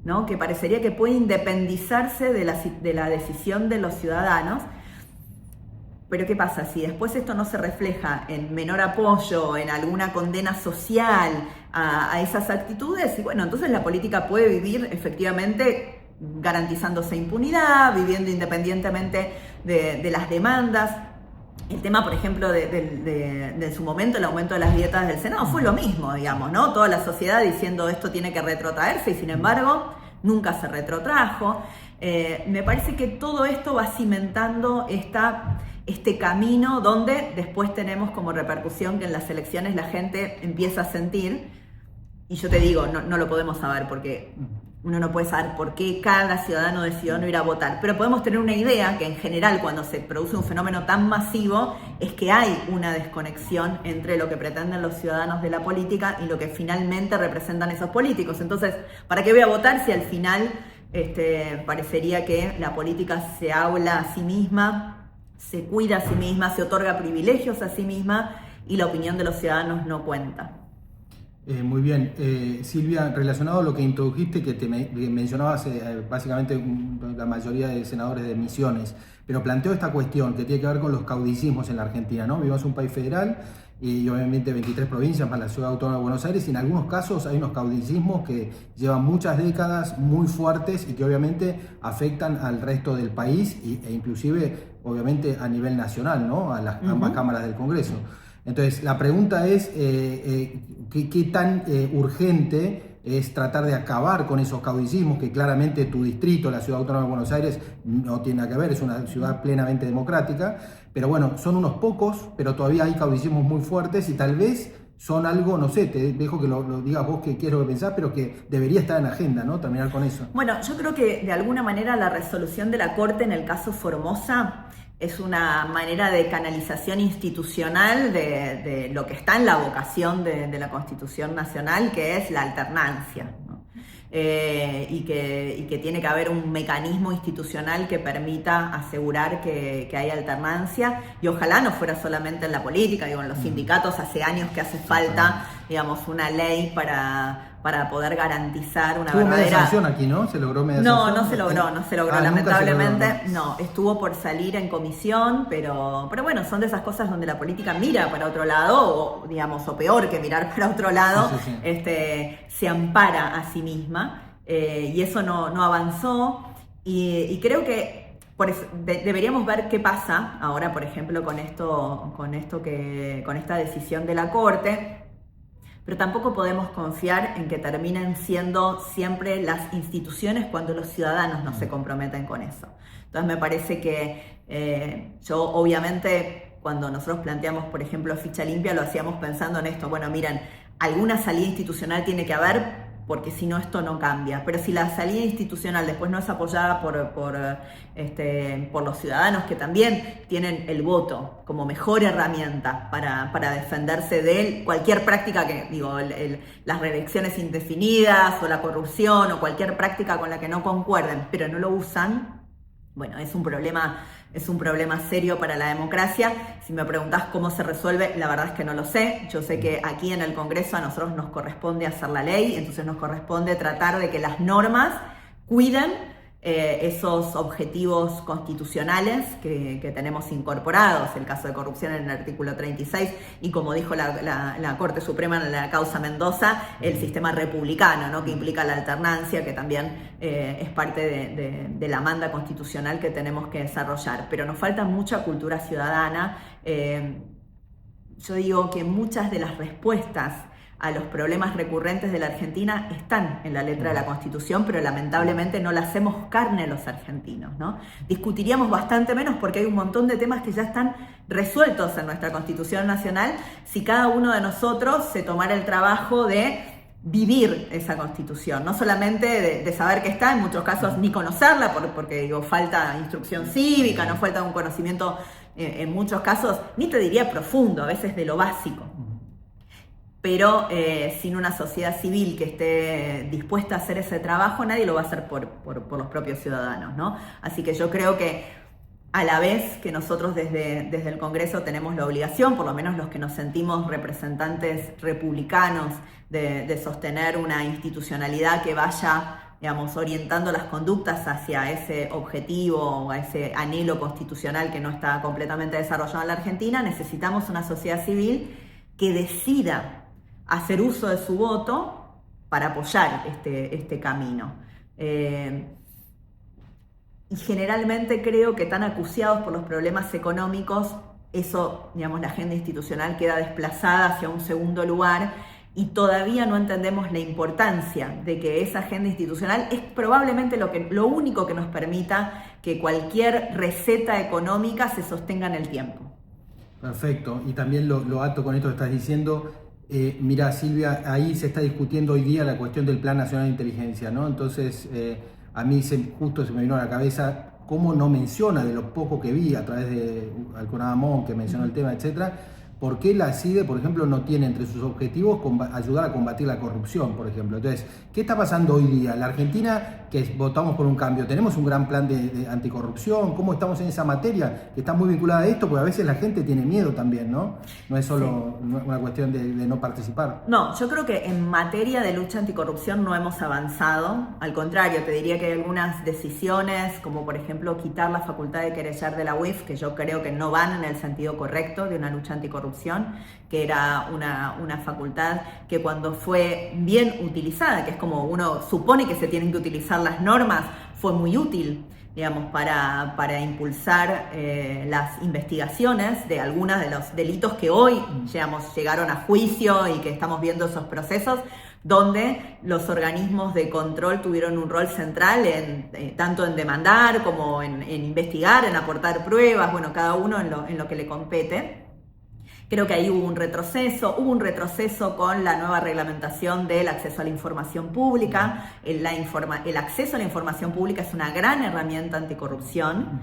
¿no? Que parecería que puede independizarse de la decisión de los ciudadanos. Pero ¿qué pasa? Si después esto no se refleja en menor apoyo, en alguna condena social a esas actitudes, y bueno, entonces la política puede vivir efectivamente garantizándose impunidad, viviendo independientemente de las demandas. El tema, por ejemplo, de su momento, el aumento de las dietas del Senado, fue lo mismo, digamos, ¿no? Toda la sociedad diciendo esto tiene que retrotraerse y sin embargo nunca se retrotrajo. Me parece que todo esto va cimentando este camino donde después tenemos como repercusión que en las elecciones la gente empieza a sentir, y yo te digo, no lo podemos saber porque uno no puede saber por qué cada ciudadano decidió no ir a votar, pero podemos tener una idea que en general cuando se produce un fenómeno tan masivo es que hay una desconexión entre lo que pretenden los ciudadanos de la política y lo que finalmente representan esos políticos. Entonces, ¿para qué voy a votar si al final parecería que la política se habla a sí misma, se cuida a sí misma, se otorga privilegios a sí misma y la opinión de los ciudadanos no cuenta? Muy bien. Silvia, relacionado a lo que introdujiste, que mencionabas básicamente la mayoría de senadores de Misiones, pero planteo esta cuestión que tiene que ver con los caudillismos en la Argentina, ¿no? Vivimos en un país federal y obviamente 23 provincias más la Ciudad Autónoma de Buenos Aires, y en algunos casos hay unos caudillismos que llevan muchas décadas muy fuertes y que obviamente afectan al resto del país e inclusive obviamente a nivel nacional, ¿no? A las ambas cámaras del Congreso. Entonces, la pregunta es, ¿qué tan urgente es tratar de acabar con esos caudillismos que claramente tu distrito, la Ciudad Autónoma de Buenos Aires, no tiene nada que ver, es una ciudad plenamente democrática, pero bueno, son unos pocos, pero todavía hay caudillismos muy fuertes y tal vez son algo, no sé, te dejo que lo digas vos, qué es lo que pensás, pero que debería estar en agenda, ¿no? Terminar con eso. Bueno, yo creo que de alguna manera la resolución de la Corte en el caso Formosa es una manera de canalización institucional de lo que está en la vocación de la Constitución Nacional, que es la alternancia, ¿no? y que tiene que haber un mecanismo institucional que permita asegurar que hay alternancia, y ojalá no fuera solamente en la política, digo, en los sindicatos hace años que hace falta, digamos, una ley para poder garantizar una verdadera... media sanción aquí, ¿no? ¿Se logró media sanción? No se logró, lamentablemente, no, estuvo por salir en comisión, pero bueno, son de esas cosas donde la política mira para otro lado, o digamos, o peor que mirar para otro lado, sí. Se ampara a sí misma, y eso no avanzó, y creo que por eso, deberíamos ver qué pasa ahora, por ejemplo, con esta decisión de la Corte. Pero tampoco podemos confiar en que terminen siendo siempre las instituciones cuando los ciudadanos no se comprometen con eso. Entonces me parece que yo obviamente cuando nosotros planteamos, por ejemplo, ficha limpia, lo hacíamos pensando en esto. Bueno, miren, alguna salida institucional tiene que haber, porque si no esto no cambia. Pero si la salida institucional después no es apoyada por los ciudadanos, que también tienen el voto como mejor herramienta para defenderse de cualquier práctica que, digo, las reelecciones indefinidas o la corrupción o cualquier práctica con la que no concuerden, pero no lo usan, bueno, es un problema serio para la democracia. Si me preguntás cómo se resuelve, la verdad es que no lo sé. Yo sé que aquí en el Congreso a nosotros nos corresponde hacer la ley, entonces nos corresponde tratar de que las normas cuiden esos objetivos constitucionales que tenemos incorporados, el caso de corrupción en el artículo 36, y como dijo la Corte Suprema en la causa Mendoza, el sistema republicano, ¿no? Que implica la alternancia, que también es parte de la manda constitucional que tenemos que desarrollar. Pero nos falta mucha cultura ciudadana. Yo digo que muchas de las respuestas a los problemas recurrentes de la Argentina están en la letra de la Constitución, pero lamentablemente no la hacemos carne los argentinos, ¿no? Discutiríamos bastante menos porque hay un montón de temas que ya están resueltos en nuestra Constitución Nacional si cada uno de nosotros se tomara el trabajo de vivir esa Constitución, no solamente de saber que está, en muchos casos ni conocerla, porque digo, falta instrucción cívica, no falta un conocimiento, en muchos casos, ni te diría profundo, a veces de lo básico. Pero sin una sociedad civil que esté dispuesta a hacer ese trabajo, nadie lo va a hacer por los propios ciudadanos, ¿no? Así que yo creo que a la vez que nosotros desde el Congreso tenemos la obligación, por lo menos los que nos sentimos representantes republicanos, de sostener una institucionalidad que vaya, digamos, orientando las conductas hacia ese objetivo o a ese anhelo constitucional que no está completamente desarrollado en la Argentina, necesitamos una sociedad civil que decida hacer uso de su voto para apoyar este camino. Y generalmente creo que tan acuciados por los problemas económicos, eso, digamos, la agenda institucional queda desplazada hacia un segundo lugar y todavía no entendemos la importancia de que esa agenda institucional es probablemente lo único que nos permita que cualquier receta económica se sostenga en el tiempo. Perfecto, y también lo ato con esto que estás diciendo. Mira, Silvia, ahí se está discutiendo hoy día la cuestión del Plan Nacional de Inteligencia, ¿no? Entonces, a mí justo se me vino a la cabeza cómo no menciona, de lo poco que vi a través de Alconada Mon, que mencionó el tema, etcétera, por qué la CIDE, por ejemplo, no tiene entre sus objetivos ayudar a combatir la corrupción, por ejemplo. Entonces, ¿qué está pasando hoy día? La Argentina, que votamos por un cambio, ¿tenemos un gran plan de anticorrupción? ¿Cómo estamos en esa materia? Que está muy vinculada a esto, porque a veces la gente tiene miedo también, ¿no? No es solo una cuestión de no participar. No, yo creo que en materia de lucha anticorrupción no hemos avanzado. Al contrario, te diría que hay algunas decisiones, como por ejemplo quitar la facultad de querellar de la UIF, que yo creo que no van en el sentido correcto de una lucha anticorrupción, que era una facultad que cuando fue bien utilizada, que es como uno supone que se tienen que utilizar las normas, fue muy útil, digamos, para impulsar las investigaciones de algunos de los delitos que hoy, digamos, llegaron a juicio y que estamos viendo esos procesos, donde los organismos de control tuvieron un rol central tanto en demandar como en investigar, en aportar pruebas, bueno, cada uno en lo que le compete. Creo que ahí hubo un retroceso con la nueva reglamentación del acceso a la información pública. El acceso a la información pública es una gran herramienta anticorrupción.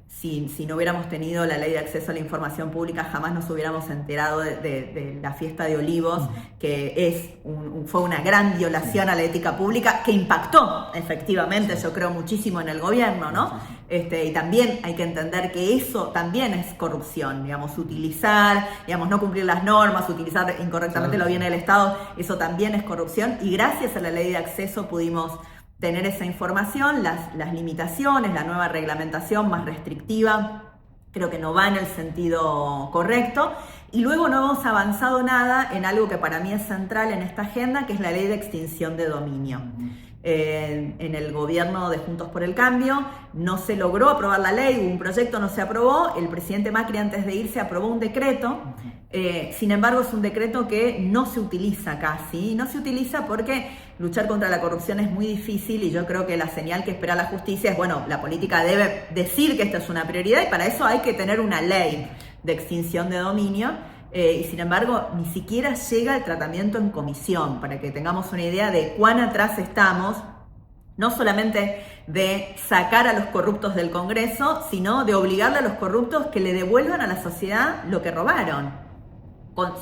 si no hubiéramos tenido la ley de acceso a la información pública, jamás nos hubiéramos enterado de la fiesta de Olivos, que fue una gran violación a la ética pública, que impactó efectivamente, yo creo, muchísimo en el gobierno, ¿no? Y también hay que entender que eso también es corrupción, digamos, utilizar, digamos, no cumplir las normas, utilizar incorrectamente los bienes del Estado, eso también es corrupción, y gracias a la ley de acceso pudimos tener esa información, las limitaciones, la nueva reglamentación más restrictiva, creo que no va en el sentido correcto. Y luego no hemos avanzado nada en algo que para mí es central en esta agenda, que es la ley de extinción de dominio. En el gobierno de Juntos por el Cambio no se logró aprobar la ley, un proyecto no se aprobó, el presidente Macri antes de irse aprobó un decreto, sin embargo es un decreto que no se utiliza casi, no se utiliza porque luchar contra la corrupción es muy difícil y yo creo que la señal que espera la justicia es, bueno, la política debe decir que esta es una prioridad y para eso hay que tener una ley de extinción de dominio. Y sin embargo, ni siquiera llega el tratamiento en comisión, para que tengamos una idea de cuán atrás estamos, no solamente de sacar a los corruptos del Congreso, sino de obligarle a los corruptos que le devuelvan a la sociedad lo que robaron.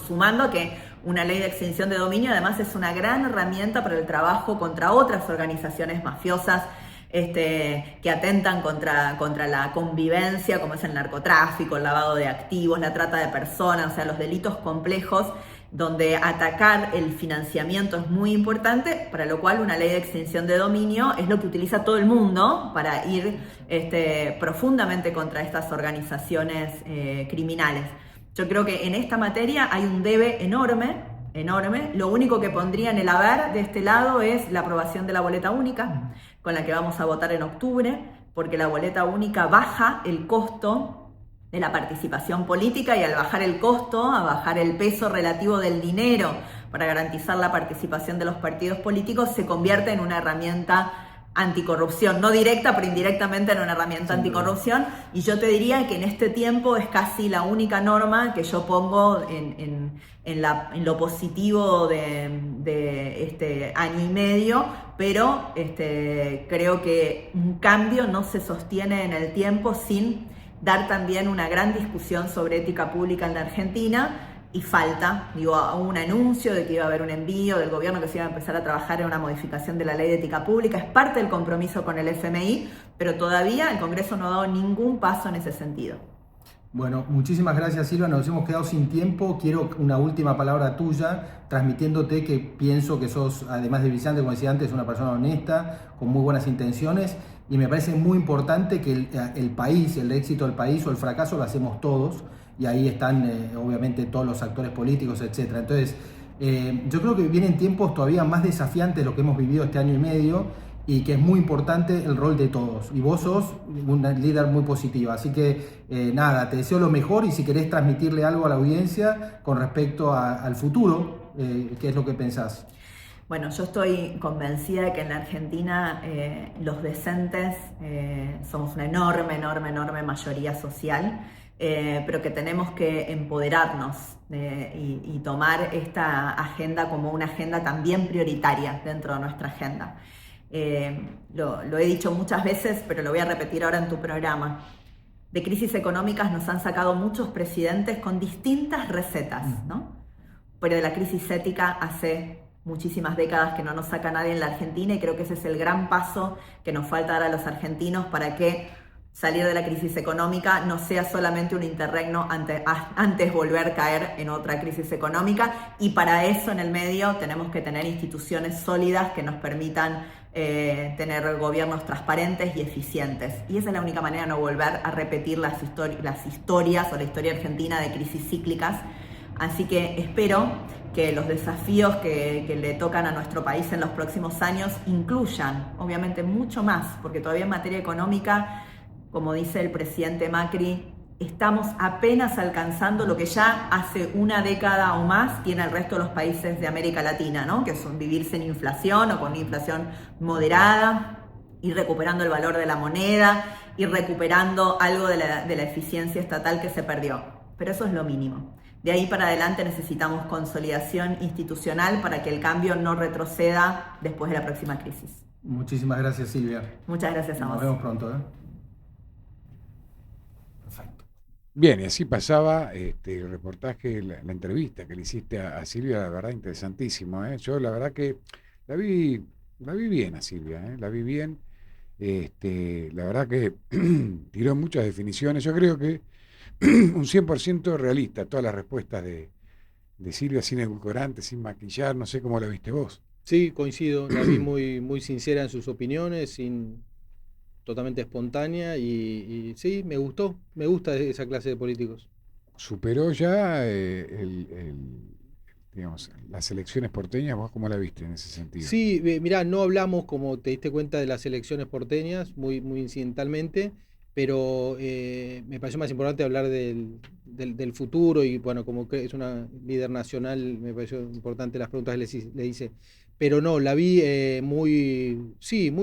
Sumando que una ley de extinción de dominio además es una gran herramienta para el trabajo contra otras organizaciones mafiosas, que atentan contra la convivencia, como es el narcotráfico, el lavado de activos, la trata de personas, o sea, los delitos complejos, donde atacar el financiamiento es muy importante, para lo cual una ley de extinción de dominio es lo que utiliza todo el mundo para ir profundamente contra estas organizaciones criminales. Yo creo que en esta materia hay un debe enorme. Lo único que pondría en el haber de este lado es la aprobación de la boleta única, con la que vamos a votar en octubre, porque la boleta única baja el costo de la participación política y al bajar el costo, a bajar el peso relativo del dinero para garantizar la participación de los partidos políticos, se convierte en una herramienta anticorrupción, no directa, pero indirectamente en una herramienta anticorrupción. Y yo te diría que en este tiempo es casi la única norma que yo pongo en lo positivo de este año y medio, pero creo que un cambio no se sostiene en el tiempo sin dar también una gran discusión sobre ética pública en la Argentina. Y falta, un anuncio de que iba a haber un envío del gobierno, que se iba a empezar a trabajar en una modificación de la ley de ética pública, es parte del compromiso con el FMI, pero todavía el Congreso no ha dado ningún paso en ese sentido. Bueno, muchísimas gracias, Silvia, nos hemos quedado sin tiempo. Quiero una última palabra tuya, transmitiéndote que pienso que sos, además de brillante, como decía antes, una persona honesta, con muy buenas intenciones, y me parece muy importante que el país, el éxito del país o el fracaso lo hacemos todos, y ahí están obviamente todos los actores políticos, etc. Entonces, yo creo que vienen tiempos todavía más desafiantes de lo que hemos vivido este año y medio, y que es muy importante el rol de todos. Y vos sos una líder muy positiva, así que nada, te deseo lo mejor, y si querés transmitirle algo a la audiencia con respecto al futuro, ¿qué es lo que pensás? Bueno, yo estoy convencida de que en la Argentina los decentes somos una enorme mayoría social, pero que tenemos que empoderarnos y tomar esta agenda como una agenda también prioritaria dentro de nuestra agenda. Lo he dicho muchas veces, pero lo voy a repetir ahora en tu programa. De crisis económicas nos han sacado muchos presidentes con distintas recetas, ¿no? Pero de la crisis ética hace muchísimas décadas que no nos saca nadie en la Argentina, y creo que ese es el gran paso que nos falta dar a los argentinos para que salir de la crisis económica no sea solamente un interregno antes volver a caer en otra crisis económica, y para eso en el medio tenemos que tener instituciones sólidas que nos permitan tener gobiernos transparentes y eficientes. Y esa es la única manera de no volver a repetir las historias o la historia argentina de crisis cíclicas. Así que espero que los desafíos que le tocan a nuestro país en los próximos años incluyan, obviamente, mucho más, porque todavía en materia económica, como dice el presidente Macri, estamos apenas alcanzando lo que ya hace una década o más tiene el resto de los países de América Latina, ¿no? Que son vivir sin inflación o con una inflación moderada, ir recuperando el valor de la moneda, ir recuperando algo de la eficiencia estatal que se perdió. Pero eso es lo mínimo. De ahí para adelante necesitamos consolidación institucional para que el cambio no retroceda después de la próxima crisis. Muchísimas gracias, Silvia. Muchas gracias a vos. Nos vemos pronto, ¿eh? Bien, y así pasaba el reportaje, la entrevista que le hiciste a Silvia, la verdad interesantísimo, ¿eh? Yo la verdad que la vi bien a Silvia, ¿eh? La vi bien. La verdad que tiró muchas definiciones. Yo creo que un 100% realista, todas las respuestas de Silvia, sin edulcorante, sin maquillar, no sé cómo la viste vos. Sí, coincido, la vi muy, muy sincera en sus opiniones, totalmente espontánea y sí, me gusta esa clase de políticos. Superó ya digamos, las elecciones porteñas, ¿vos cómo la viste en ese sentido? Sí, mirá, no hablamos, como te diste cuenta, de las elecciones porteñas, muy, muy incidentalmente, pero me pareció más importante hablar del futuro y bueno, como que es una líder nacional, me pareció importante las preguntas que le hice. Pero no, la vi muy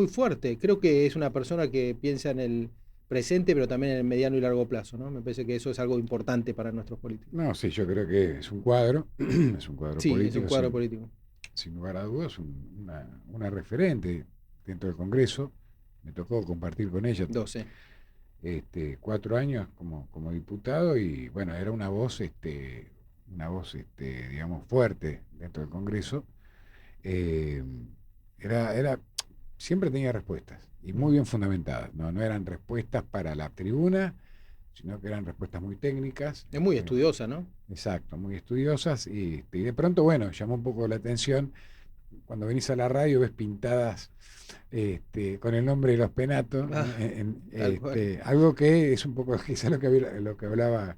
fuerte. Creo que es una persona que piensa en el presente, pero también en el mediano y largo plazo, ¿no? Me parece que eso es algo importante para nuestros políticos. No, sí, yo creo que es un cuadro, es un cuadro Sí, político. es un cuadro político. Sin lugar a dudas, una referente dentro del Congreso. Me tocó compartir con ella 12. 4 años como diputado y bueno, era una voz, digamos, fuerte dentro del Congreso. Siempre tenía respuestas y muy bien fundamentadas, no eran respuestas para la tribuna, sino que eran respuestas muy técnicas. Es muy estudiosa, ¿no? Exacto, muy estudiosas y de pronto, bueno, llamó un poco la atención cuando venís a la radio, ves pintadas con el nombre de los penatos, algo que es un poco quizás lo que hablaba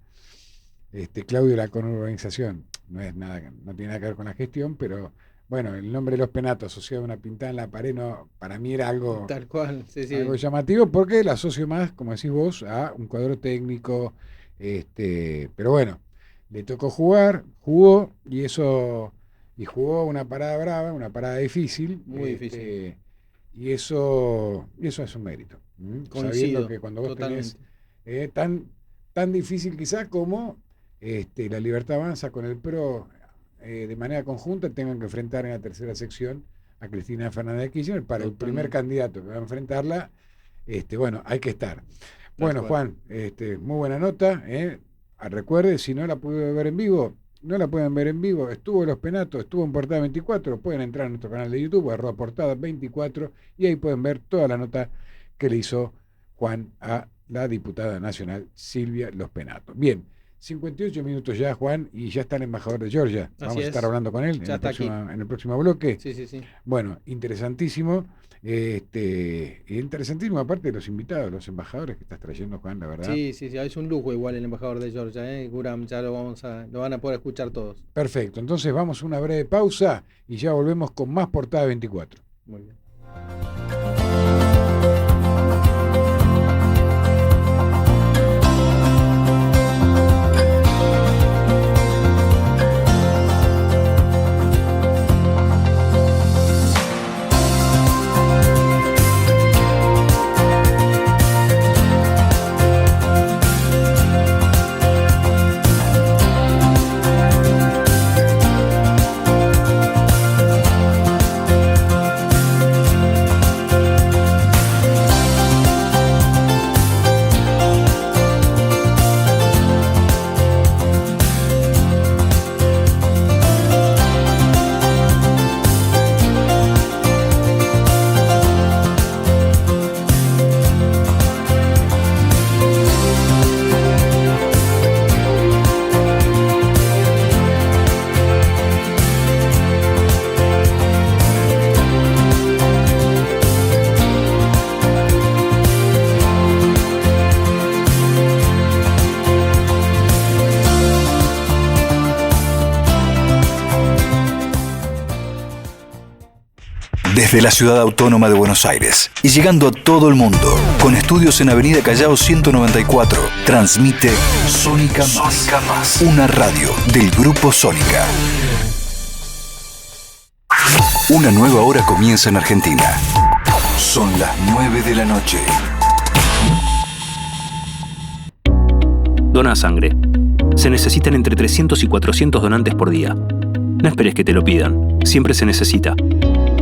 Claudio de la conurbanización. No es nada, no tiene nada que ver con la gestión, pero bueno, el nombre de los penatos asociado a una pintada en la pared, no, para mí era algo, tal cual, sí. Algo llamativo, porque la asocio más, como decís vos, a un cuadro técnico, pero bueno, le tocó jugar, jugó, y jugó una parada brava, una parada difícil. Muy difícil. Y eso es un mérito. Sabiendo que cuando vos totalmente. tenés tan difícil quizás como la Libertad Avanza con el PRO de manera conjunta tengan que enfrentar en la tercera sección a Cristina Fernández de Kirchner para el primer candidato que va a enfrentarla, bueno, hay que estar. Bueno, Juan, muy buena nota. Recuerde, si no la puede ver en vivo, no la pueden ver en vivo, estuvo en Los Penatos, estuvo en Portada 24, pueden entrar a nuestro canal de YouTube, @Portada24, y ahí pueden ver toda la nota que le hizo Juan a la diputada nacional Silvia Los Penatos. Bien, 58 minutos ya, Juan, y ya está el embajador de Georgia. Vamos a estar hablando con él en el próximo bloque. Sí. Bueno, interesantísimo. Interesantísimo, aparte de los invitados, los embajadores que estás trayendo, Juan, la verdad. Sí, es un lujo igual el embajador de Georgia, Guram, ya lo van a poder escuchar todos. Perfecto, entonces vamos a una breve pausa y ya volvemos con más Portada 24. Muy bien. Desde la Ciudad Autónoma de Buenos Aires y llegando a todo el mundo, con estudios en Avenida Callao 194, transmite Sónica Más, una radio del Grupo Sónica. Una nueva hora comienza en Argentina. Son las 9 de la noche. Dona sangre. Se necesitan entre 300 y 400 donantes por día. No esperes que te lo pidan. Siempre se necesita.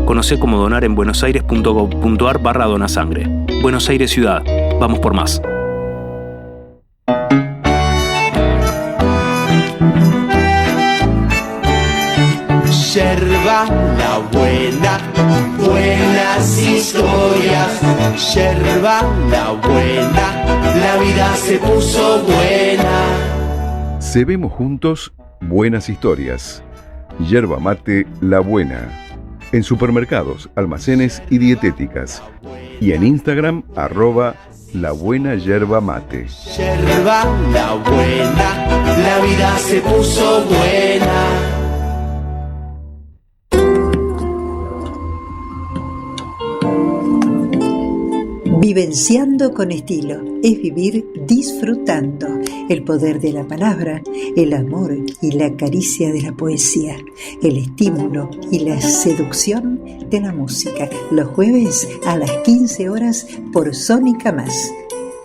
Conocé cómo donar en buenosaires.gov.ar/donasangre. Buenos Aires Ciudad. Vamos por más. Yerba la buena, buenas historias. Yerba la buena, la vida se puso buena. Cebemos juntos buenas historias. Yerba mate La Buena. En supermercados, almacenes y dietéticas. Y en Instagram, @La Buena Yerba Mate. Yerba la buena, la vida se puso buena. Vivenciando con estilo es vivir disfrutando el poder de la palabra, el amor y la caricia de la poesía, el estímulo y la seducción de la música. Los jueves a las 15 horas por Sónica Más,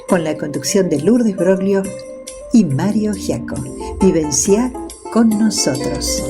con la conducción de Lourdes Broglio y Mario Giaco. Vivencia con nosotros.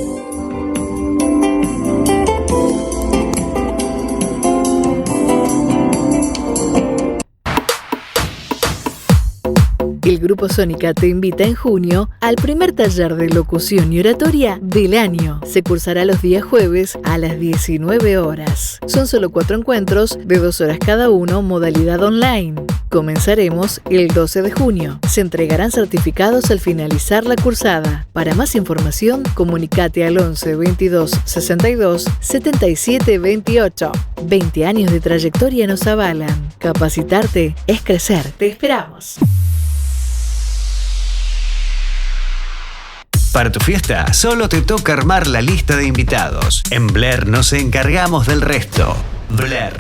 El Grupo Sónica te invita en junio al primer taller de locución y oratoria del año. Se cursará los días jueves a las 19 horas. Son solo 4 encuentros de 2 horas cada uno, modalidad online. Comenzaremos el 12 de junio. Se entregarán certificados al finalizar la cursada. Para más información, comunicate al 11 22 62 77 28. 20 años de trayectoria nos avalan. Capacitarte es crecer. Te esperamos. Para tu fiesta, solo te toca armar la lista de invitados. En Blair nos encargamos del resto. Blair.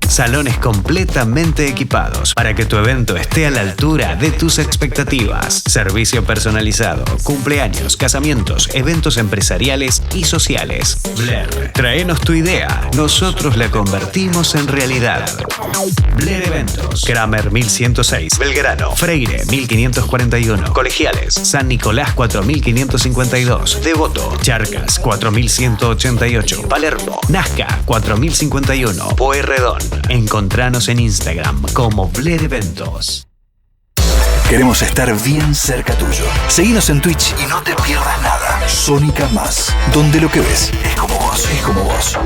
Salones completamente equipados para que tu evento esté a la altura de tus expectativas. Servicio personalizado, cumpleaños, casamientos, eventos empresariales y sociales. Blair. Traenos tu idea. Nosotros la convertimos en realidad. Blair Eventos. Kramer 1106. Belgrano. Freire 1541. Colegiales. San Nicolás 4552. Devoto. Charcas 4188. Palermo. Nazca 4051. Pueyrredón. Encontranos en Instagram como Blair Eventos. Queremos estar bien cerca tuyo. Seguinos en Twitch y no te pierdas nada. Sónica Más, donde lo que ves es como vos. Es como vos.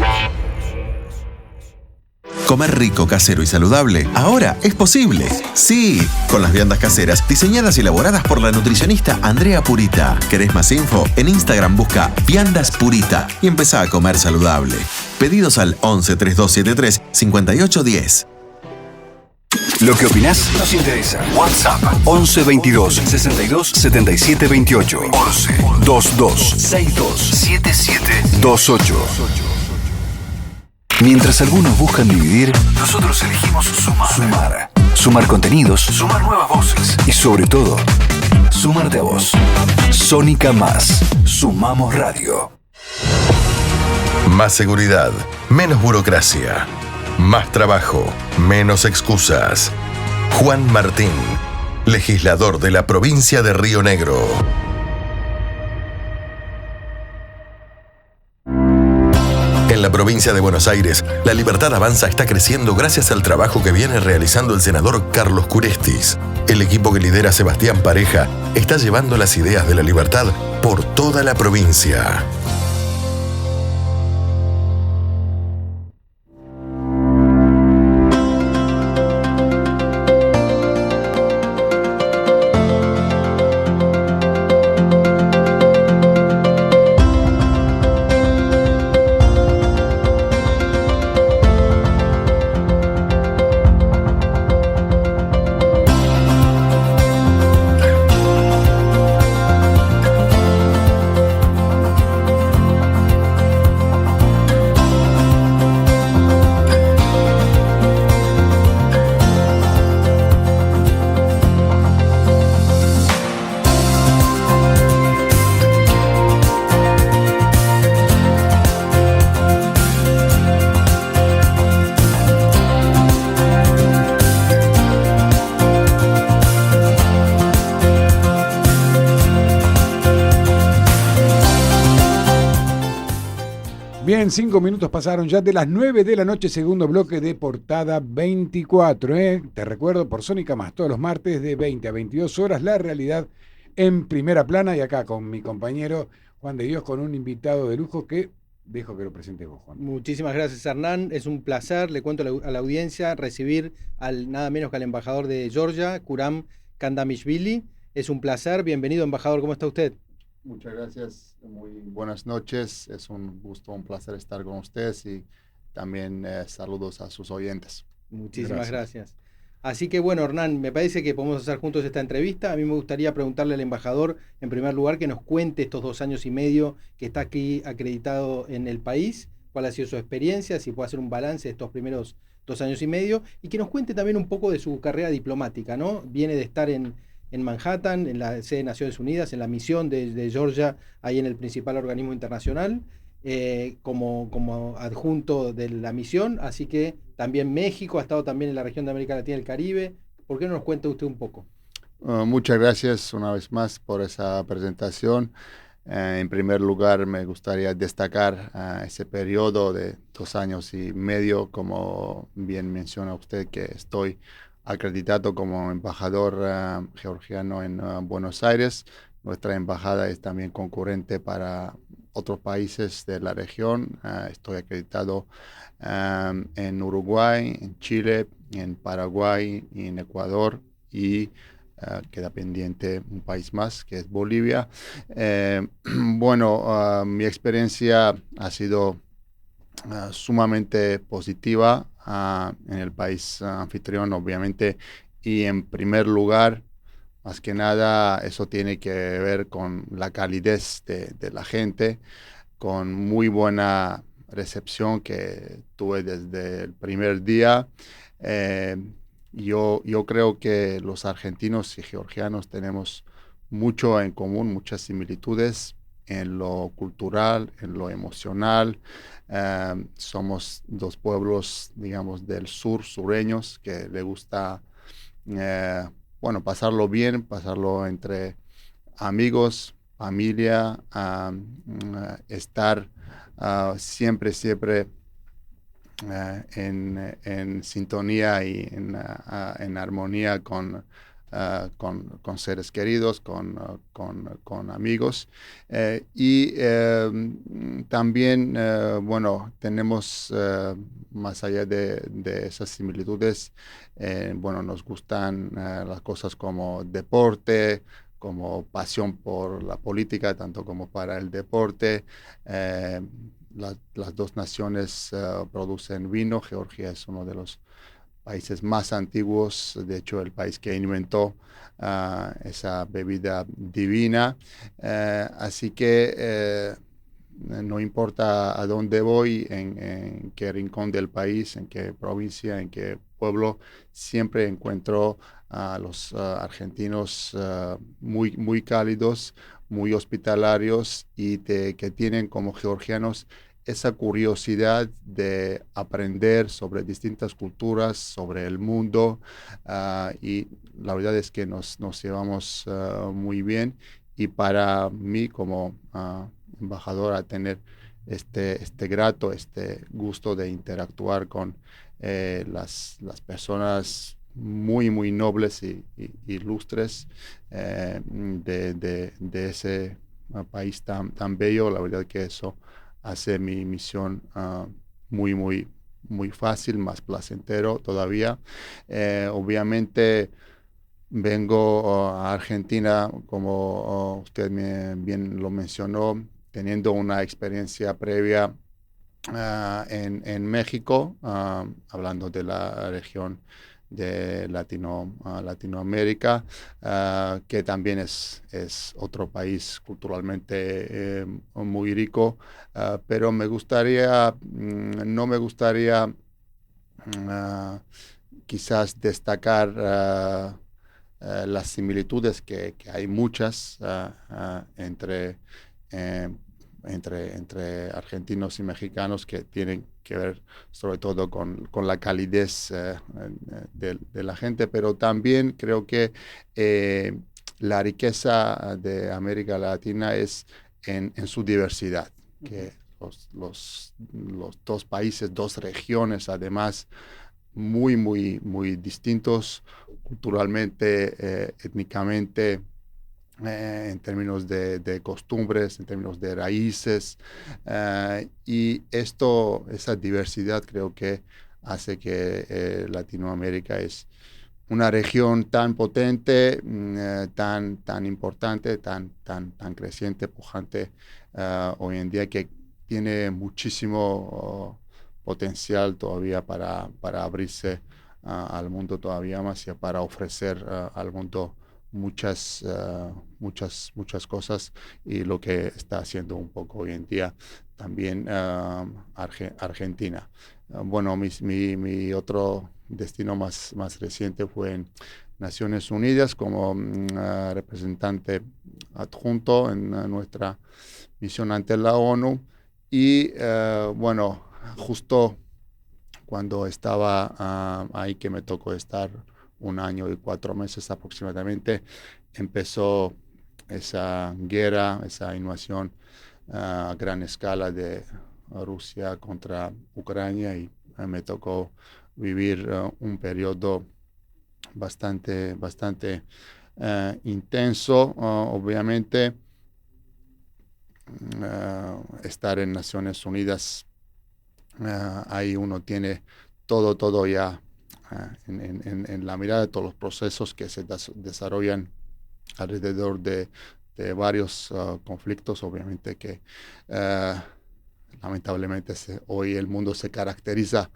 Comer rico, casero y saludable ahora es posible. Sí, con las viandas caseras diseñadas y elaboradas por la nutricionista Andrea Purita. ¿Querés más info? En Instagram busca Viandas Purita y empezá a comer saludable. Pedidos al 11 3273 5810. Lo que opinás nos interesa. WhatsApp 11 22 62 77 28. 11 22 62 77 28. Mientras algunos buscan dividir, nosotros elegimos sumar. Sumar contenidos, sumar nuevas voces y sobre todo, sumarte a vos. Sónica Más. Sumamos radio. Más seguridad, menos burocracia. Más trabajo, menos excusas. Juan Martín, legislador de la provincia de Río Negro. En la provincia de Buenos Aires, la Libertad Avanza está creciendo gracias al trabajo que viene realizando el senador Carlos Curestis. El equipo que lidera Sebastián Pareja está llevando las ideas de la libertad por toda la provincia. Bien, 5 minutos pasaron ya de las 9 de la noche, segundo bloque de Portada 24. Te recuerdo, por Sónica Más, todos los martes de 20 a 22 horas, la realidad en Primera Plana y acá con mi compañero Juan de Dios, con un invitado de lujo que dejo que lo presente vos, Juan. Muchísimas gracias, Hernán. Es un placer, le cuento a la audiencia, recibir al nada menos que al embajador de Georgia, Khurram Kandamishvili. Es un placer. Bienvenido, embajador. ¿Cómo está usted? Muchas gracias. Muy buenas noches. Es un gusto, un placer estar con ustedes y también saludos a sus oyentes. Muchísimas gracias. Así que bueno, Hernán, me parece que podemos hacer juntos esta entrevista. A mí me gustaría preguntarle al embajador, en primer lugar, que nos cuente estos 2 años y medio que está aquí acreditado en el país, cuál ha sido su experiencia, si puede hacer un balance de estos primeros 2 años y medio, y que nos cuente también un poco de su carrera diplomática, ¿no? Viene de estar en Manhattan, en la sede de Naciones Unidas, en la misión de Georgia, ahí en el principal organismo internacional, como adjunto de la misión, así que también México, ha estado también en la región de América Latina y el Caribe. ¿Por qué no nos cuenta usted un poco? Muchas gracias una vez más por esa presentación. En primer lugar, me gustaría destacar ese periodo de 2 años y medio, como bien menciona usted, que estoy acreditado como embajador georgiano en Buenos Aires. Nuestra embajada es también concurrente para otros países de la región. Estoy acreditado en Uruguay, en Chile, en Paraguay y en Ecuador, y queda pendiente un país más, que es Bolivia. Mi experiencia ha sido sumamente positiva en el país anfitrión, obviamente, y en primer lugar, más que nada, eso tiene que ver con la calidez de la gente, con muy buena recepción que tuve desde el primer día. Yo creo que los argentinos y georgianos tenemos mucho en común, muchas similitudes en lo cultural, en lo emocional. Somos 2 pueblos, digamos, del sur, sureños, que le gusta pasarlo bien, pasarlo entre amigos, familia, estar siempre en sintonía y en armonía con seres queridos, con amigos. También, tenemos, más allá de esas similitudes, nos gustan las cosas como deporte, como pasión por la política, tanto como para el deporte. Las 2 naciones producen vino. Georgia es uno de los países más antiguos, de hecho el país que inventó esa bebida divina. Así que no importa a dónde voy, en qué rincón del país, en qué provincia, en qué pueblo, siempre encuentro a los argentinos muy, muy cálidos, muy hospitalarios y que tienen como georgianos esa curiosidad de aprender sobre distintas culturas, sobre el mundo, y la verdad es que nos llevamos muy bien, y para mí como embajador a tener este gusto de interactuar con las personas muy, muy nobles y ilustres de ese país tan bello. La verdad que eso hace mi misión muy, muy, muy fácil, más placentero todavía. Obviamente vengo a Argentina, como usted bien lo mencionó, teniendo una experiencia previa en México, hablando de la región de Latinoamérica, que también es otro país culturalmente muy rico, pero no me gustaría quizás destacar las similitudes, que hay muchas entre argentinos y mexicanos, que tienen que ver sobre todo con la calidez de la gente, pero también creo que la riqueza de América Latina es en su diversidad, que los 2 países, 2 regiones, además, muy, muy, muy distintos culturalmente, étnicamente, en términos de costumbres, en términos de raíces. Y esa diversidad creo que hace que Latinoamérica es una región tan potente, tan importante, tan creciente, pujante hoy en día, que tiene muchísimo potencial todavía para abrirse al mundo todavía más y para ofrecer al mundo muchas cosas, y lo que está haciendo un poco hoy en día también Argentina. Bueno, mi otro destino más reciente fue en Naciones Unidas como representante adjunto en nuestra misión ante la ONU. Y bueno, justo cuando estaba ahí, que me tocó estar 1 año y 4 meses aproximadamente, empezó esa guerra, esa invasión a gran escala de Rusia contra Ucrania, y me tocó vivir un periodo bastante intenso. Obviamente, estar en Naciones Unidas, ahí uno tiene todo ya en la mirada, de todos los procesos que se desarrollan alrededor de varios conflictos. Obviamente que lamentablemente hoy el mundo se caracteriza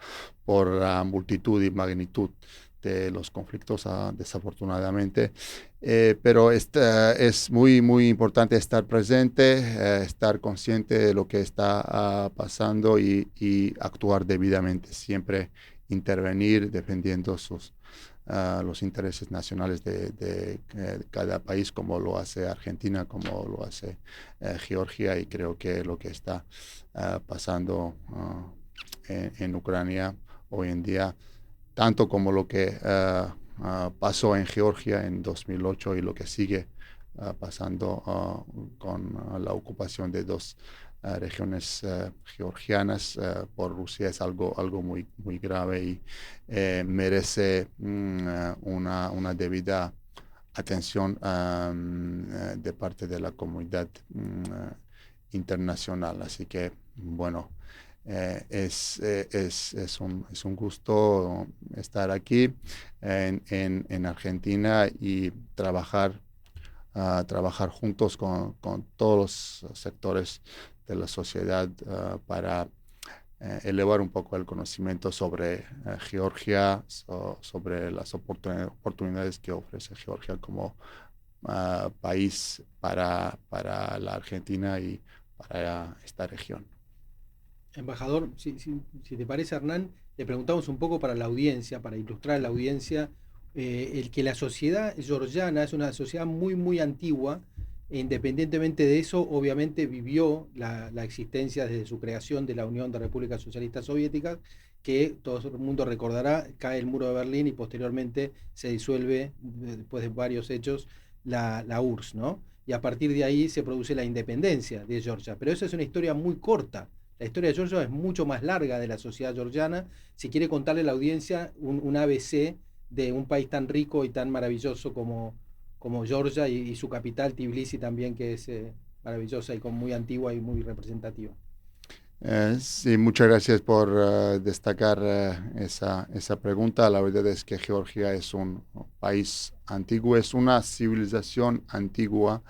por la multitud y magnitud de los conflictos, desafortunadamente, pero es muy importante estar presente, estar consciente de lo que está pasando y actuar debidamente, siempre intervenir defendiendo los intereses nacionales de cada país, como lo hace Argentina, como lo hace Georgia, y creo que lo que está pasando en Ucrania hoy en día, tanto como lo que pasó en Georgia en 2008 y lo que sigue pasando con la ocupación de 2 regiones georgianas por Rusia, es algo muy grave, y merece una debida atención de parte de la comunidad internacional. Así que, bueno, es un gusto estar aquí en Argentina y trabajar juntos con todos los sectores de la sociedad para elevar un poco el conocimiento sobre Georgia, sobre las oportunidades que ofrece Georgia como país para la Argentina y para esta región. Embajador, si te parece, Hernán, le preguntamos un poco para la audiencia, para ilustrar a la audiencia, el que la sociedad georgiana es una sociedad muy antigua, e independientemente de eso, obviamente vivió la existencia desde su creación de la Unión de Repúblicas Socialistas Soviéticas, que todo el mundo recordará, cae el muro de Berlín y posteriormente se disuelve, después de varios hechos, la URSS, ¿no? Y a partir de ahí se produce la independencia de Georgia. Pero esa es una historia muy corta. La historia de Georgia es mucho más larga de la sociedad georgiana. Si quiere contarle a la audiencia un ABC de un país tan rico y tan maravilloso como Georgia, y su capital, Tbilisi, también, que es maravillosa y muy antigua y muy representativa. Sí, muchas gracias por destacar esa pregunta. La verdad es que Georgia es un país antiguo, es una civilización antigua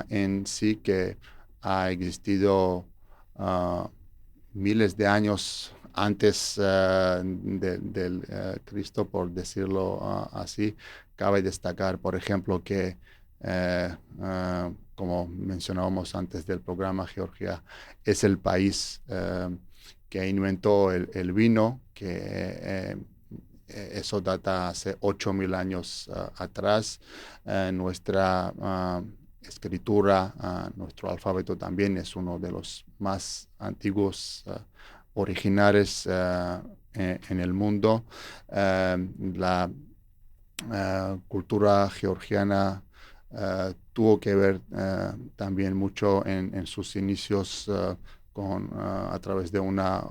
en sí, que ha existido miles de años antes del Cristo, por decirlo así. Cabe destacar, por ejemplo, que como mencionábamos antes del programa, Georgia es el país que inventó el vino, que eso data hace 8.000 años atrás. Nuestra escritura, nuestro alfabeto también es uno de los más antiguos originales en el mundo. La cultura georgiana tuvo que ver también mucho en sus inicios a través de una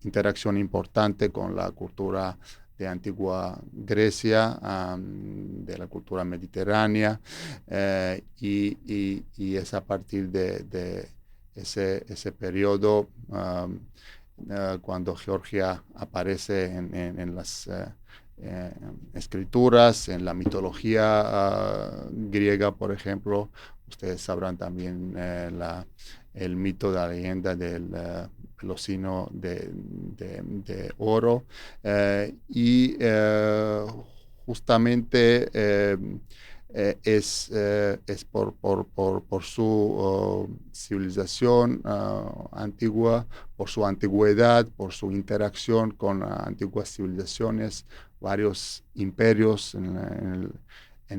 interacción importante con la cultura de antigua Grecia, de la cultura mediterránea, y es a partir de ese periodo cuando Georgia aparece en las escrituras, en la mitología griega, por ejemplo. Ustedes sabrán también el mito de la leyenda del Pelosino de oro, y justamente es por su civilización antigua, por su antigüedad, por su interacción con antiguas civilizaciones, varios imperios en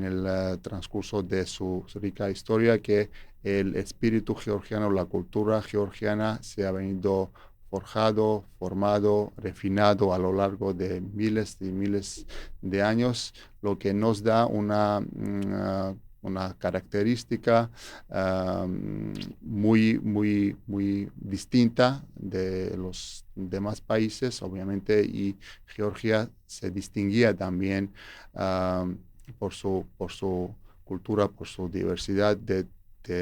el transcurso de su rica historia, que el espíritu georgiano, la cultura georgiana se ha venido forjado, formado, refinado a lo largo de miles y miles de años, lo que nos da una característica muy distinta de los demás países, obviamente, y Georgia se distinguía también por su cultura, por su diversidad de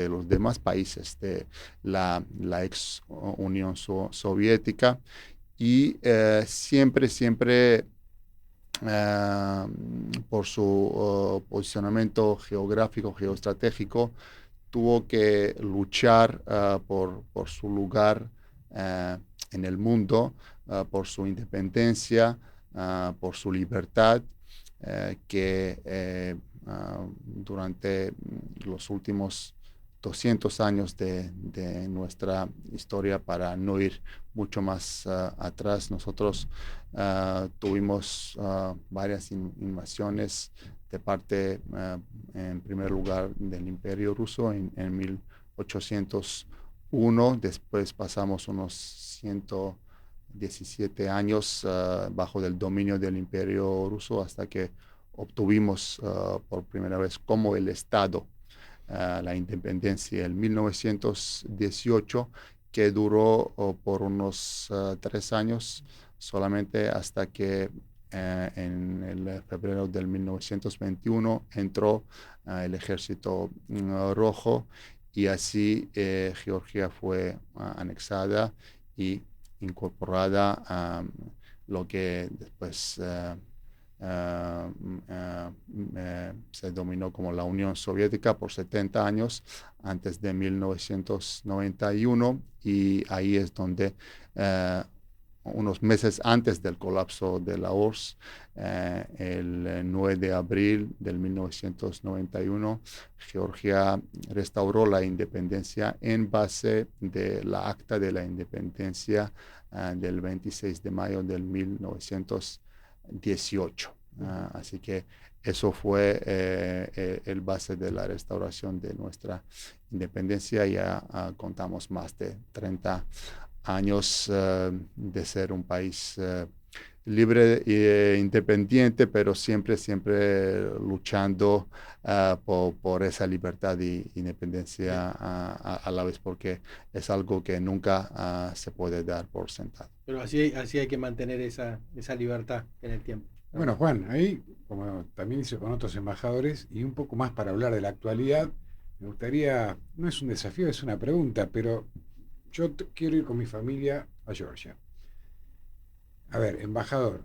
los demás países de la ex Unión Soviética, y siempre por su posicionamiento geográfico, geoestratégico, tuvo que luchar por su lugar en el mundo, por su independencia, por su libertad, que durante los últimos 200 años de nuestra historia, para no ir mucho más atrás, nosotros tuvimos varias invasiones de parte, en primer lugar, del Imperio Ruso en 1801. Después pasamos unos 117 años bajo el dominio del Imperio Ruso, hasta que obtuvimos por primera vez como el Estado la independencia en 1918, que duró por unos 3 años solamente, hasta que en el febrero del 1921 entró el Ejército Rojo, y así Georgia fue anexada y incorporada a lo que después se dominó como la Unión Soviética por 70 años, antes de 1991, y ahí es donde unos meses antes del colapso de la URSS, el 9 de abril del 1991, Georgia restauró la independencia en base de la Acta de la Independencia del 26 de mayo del 1918. Así que eso fue el base de la restauración de nuestra independencia. Ya contamos más de 30 años de ser un país libre e independiente, pero siempre luchando por esa libertad y independencia a la vez, porque es algo que nunca se puede dar por sentado. Pero así hay que mantener esa libertad en el tiempo. Bueno, Juan, ahí, como también hice con otros embajadores, y un poco más para hablar de la actualidad, me gustaría, no es un desafío, es una pregunta, pero yo quiero ir con mi familia a Georgia. A ver, embajador,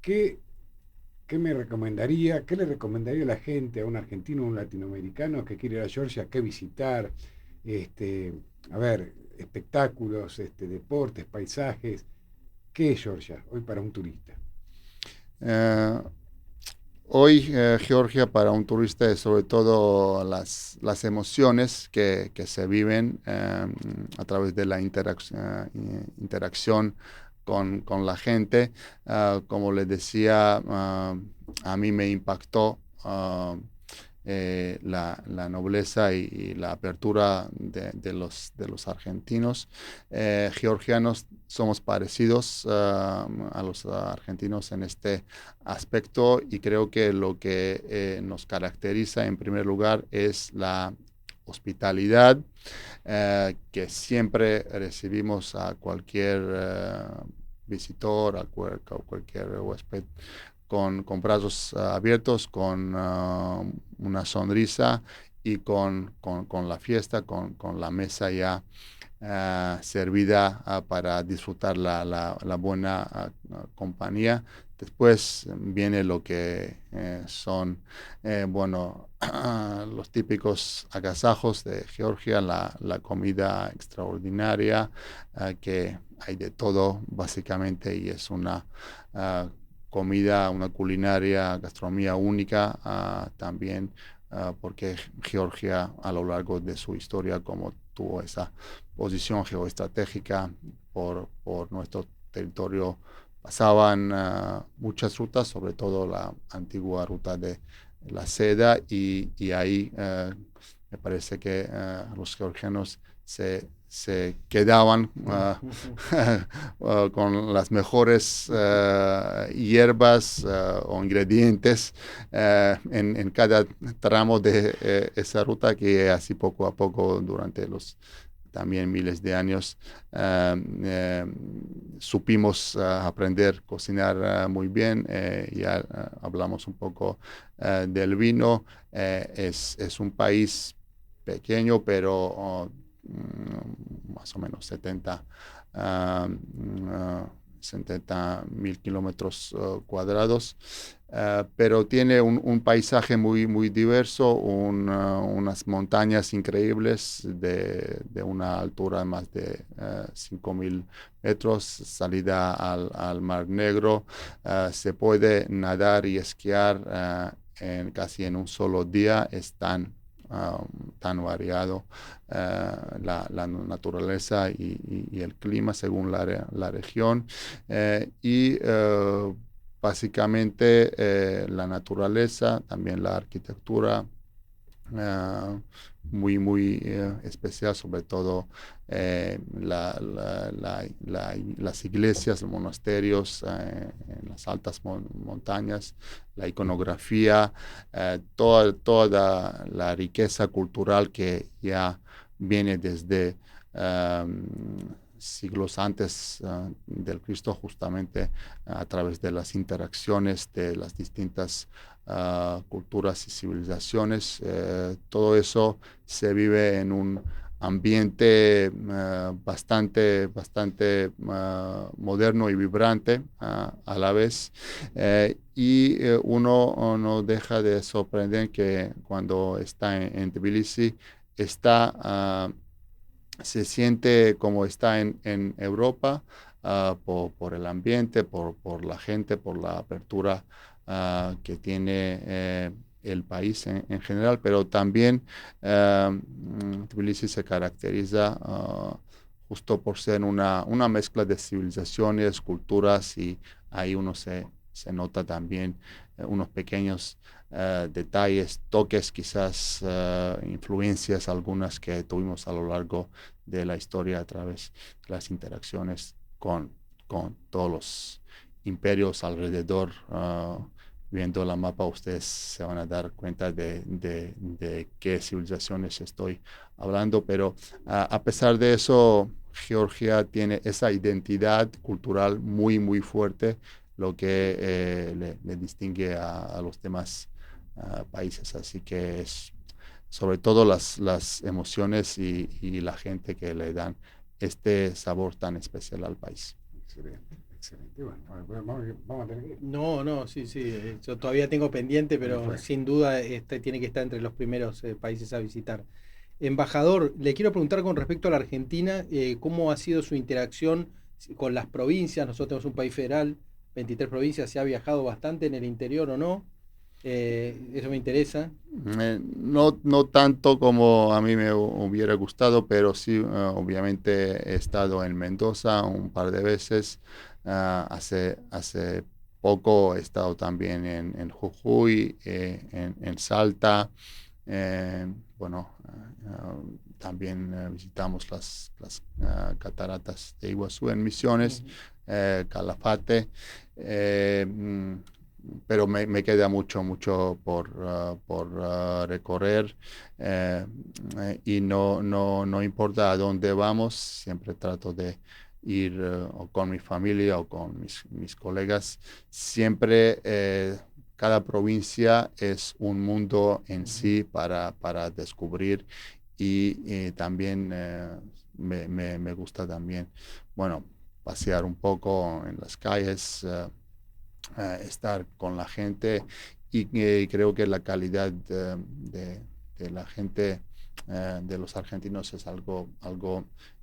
¿qué me recomendaría, qué le recomendaría a la gente, a un argentino o un latinoamericano que quiere ir a Georgia, qué visitar? A ver, espectáculos, deportes, paisajes. ¿Qué es Georgia hoy para un turista? Hoy Georgia para un turista es sobre todo las emociones que se viven a través de la interacción con la gente. Como les decía, a mí me impactó la nobleza y la apertura de los argentinos. Georgianos somos parecidos a los argentinos en este aspecto, y creo que lo que nos caracteriza en primer lugar es la hospitalidad, que siempre recibimos a cualquier visitor, a cualquier huésped con brazos abiertos, con una sonrisa y con la fiesta, con la mesa ya servida para disfrutar la buena compañía. Después viene lo que son, los típicos agasajos de Georgia, la comida extraordinaria, que hay de todo básicamente y es una comida, una culinaria, gastronomía única también, porque Georgia a lo largo de su historia, como tuvo esa posición geoestratégica por nuestro territorio, pasaban muchas rutas, sobre todo la antigua ruta de la seda, y ahí me parece que los georgianos se quedaban con las mejores hierbas o ingredientes en cada tramo de esa ruta, que así poco a poco durante los también miles de años supimos aprender a cocinar muy bien. Ya hablamos un poco del vino. Es un país pequeño, pero más o menos 70.000 kilómetros cuadrados, pero tiene un paisaje muy diverso, unas montañas increíbles de una altura de más de 5.000 metros, salida al Mar Negro. Se puede nadar y esquiar casi en un solo día. Es tan variado la naturaleza y el clima según la región, y básicamente la naturaleza, también la arquitectura muy especial, sobre todo las iglesias, los monasterios en las altas montañas, la iconografía, toda la riqueza cultural que ya viene desde siglos antes del Cristo, justamente a través de las interacciones de las distintas culturas y civilizaciones. Todo eso se vive en un ambiente bastante moderno y vibrante a la vez, y uno no deja de sorprender que cuando está en Tbilisi se siente como está en Europa, por el ambiente, por la gente, por la apertura que tiene el país en general, pero también Tbilisi se caracteriza justo por ser una mezcla de civilizaciones, culturas, y ahí uno se nota también unos pequeños detalles, toques, quizás influencias algunas que tuvimos a lo largo de la historia a través de las interacciones con todos los imperios alrededor. Viendo la mapa, ustedes se van a dar cuenta de qué civilizaciones estoy hablando, pero a pesar de eso, Georgia tiene esa identidad cultural muy fuerte, lo que le distingue a los demás países. Así que es sobre todo las emociones y la gente que le dan este sabor tan especial al país. Excelente. Bueno, vamos a tener que ir. No, sí, yo todavía tengo pendiente, pero sin duda tiene que estar entre los primeros países a visitar. Embajador, le quiero preguntar con respecto a la Argentina, ¿cómo ha sido su interacción con las provincias? Nosotros tenemos un país federal, 23 provincias, ¿se ha viajado bastante en el interior o no? Eso me interesa. No tanto como a mí me hubiera gustado, pero sí, obviamente he estado en Mendoza un par de veces. Hace poco he estado también en Jujuy, en Salta. También visitamos las cataratas de Iguazú en Misiones, Calafate. Pero me queda mucho por recorrer, y no importa a dónde vamos, siempre trato de ir o con mi familia o con mis colegas. Siempre cada provincia es un mundo en sí para descubrir y también me gusta también, bueno, pasear un poco en las calles, estar con la gente y creo que la calidad de la gente, de los argentinos es algo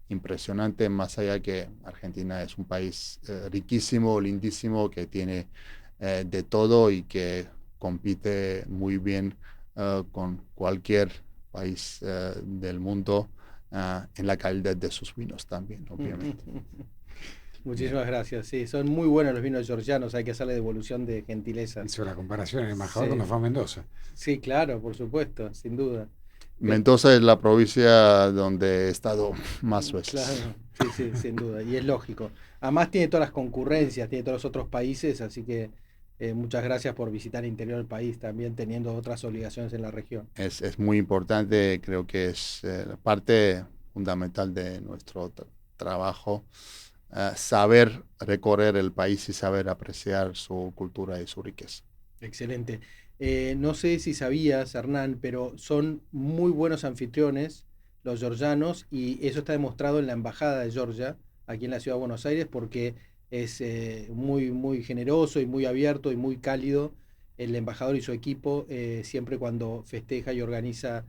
impresionante, más allá que Argentina es un país riquísimo, lindísimo, que tiene de todo y que compite muy bien con cualquier país del mundo en la calidad de sus vinos también, obviamente. Muchísimas gracias. Sí, son muy buenos los vinos georgianos, hay que hacerle devolución de gentileza. Hizo la comparación en el embajador cuando fue a Mendoza. Sí, claro, por supuesto, sin duda. Mendoza es la provincia donde he estado más veces. Claro, sí, sin duda, y es lógico. Además tiene todas las concurrencias, tiene todos los otros países, así que muchas gracias por visitar el interior del país también teniendo otras obligaciones en la región. Es muy importante, creo que es parte fundamental de nuestro trabajo. Saber recorrer el país y saber apreciar su cultura y su riqueza. Excelente. No sé si sabías, Hernán, pero son muy buenos anfitriones los georgianos y eso está demostrado en la Embajada de Georgia, aquí en la Ciudad de Buenos Aires, porque es muy generoso y muy abierto y muy cálido el embajador y su equipo siempre cuando festeja y organiza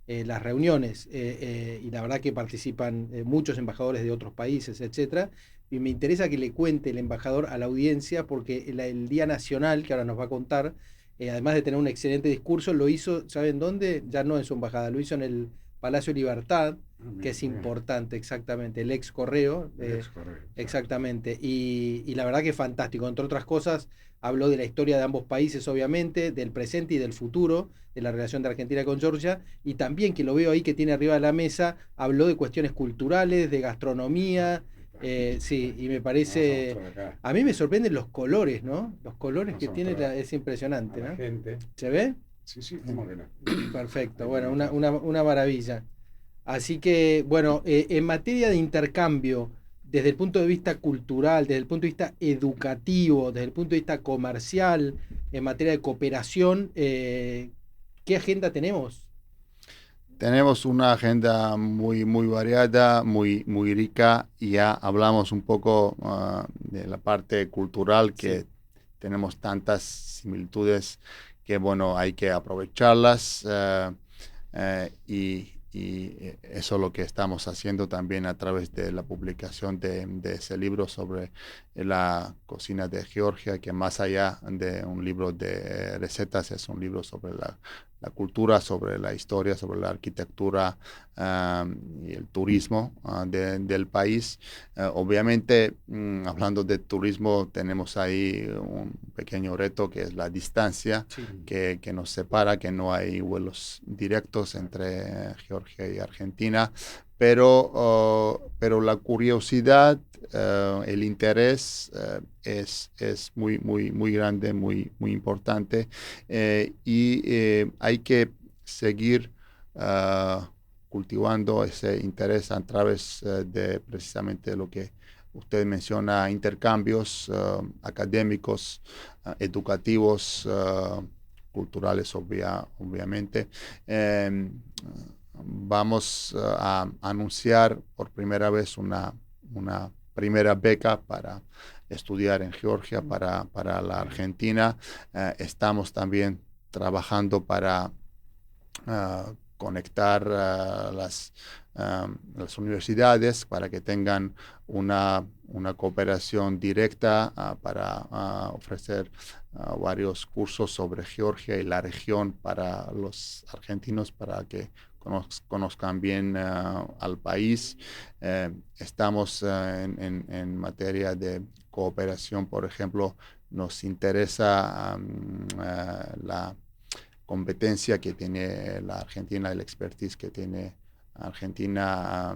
las reuniones. Y la verdad que participan muchos embajadores de otros países, etcétera. Y me interesa que le cuente el embajador a la audiencia porque el Día Nacional, que ahora nos va a contar, además de tener un excelente discurso, lo hizo, ¿saben dónde? Ya no en su embajada, lo hizo en el Palacio Libertad, que es importante, exactamente, el ex Correo. Exactamente, y la verdad que es fantástico. Entre otras cosas, habló de la historia de ambos países, obviamente, del presente y del futuro, de la relación de Argentina con Georgia, y también, que lo veo ahí que tiene arriba de la mesa, habló de cuestiones culturales, de gastronomía. Sí, y me parece, a mí me sorprenden los colores, ¿no? Los colores que tiene es impresionante, ¿no? Gente. ¿Se ve? Sí, cómo que no. Perfecto, bueno, una maravilla. Así que, bueno, en materia de intercambio, desde el punto de vista cultural, desde el punto de vista educativo, desde el punto de vista comercial, en materia de cooperación, ¿qué agenda tenemos? Tenemos una agenda muy variada, muy rica, y ya hablamos un poco de la parte cultural, que tenemos tantas similitudes que, bueno, hay que aprovecharlas y eso es lo que estamos haciendo también a través de la publicación de ese libro sobre la cocina de Georgia, que más allá de un libro de recetas es un libro sobre la cultura, sobre la historia, sobre la arquitectura y el turismo del país. Obviamente, hablando de turismo, tenemos ahí un pequeño reto que es la distancia que nos separa, que no hay vuelos directos entre Georgia y Argentina, pero la curiosidad, el interés es muy grande, muy importante, y hay que seguir cultivando ese interés a través de precisamente lo que usted menciona, intercambios académicos, educativos, culturales, obviamente. Vamos a anunciar por primera vez una primera beca para estudiar en Georgia para la Argentina. Estamos también trabajando para conectar las universidades para que tengan una cooperación directa para ofrecer varios cursos sobre Georgia y la región para los argentinos, para que conozcan bien al país. Estamos en materia de cooperación, por ejemplo, nos interesa la competencia que tiene la Argentina, el expertise que tiene Argentina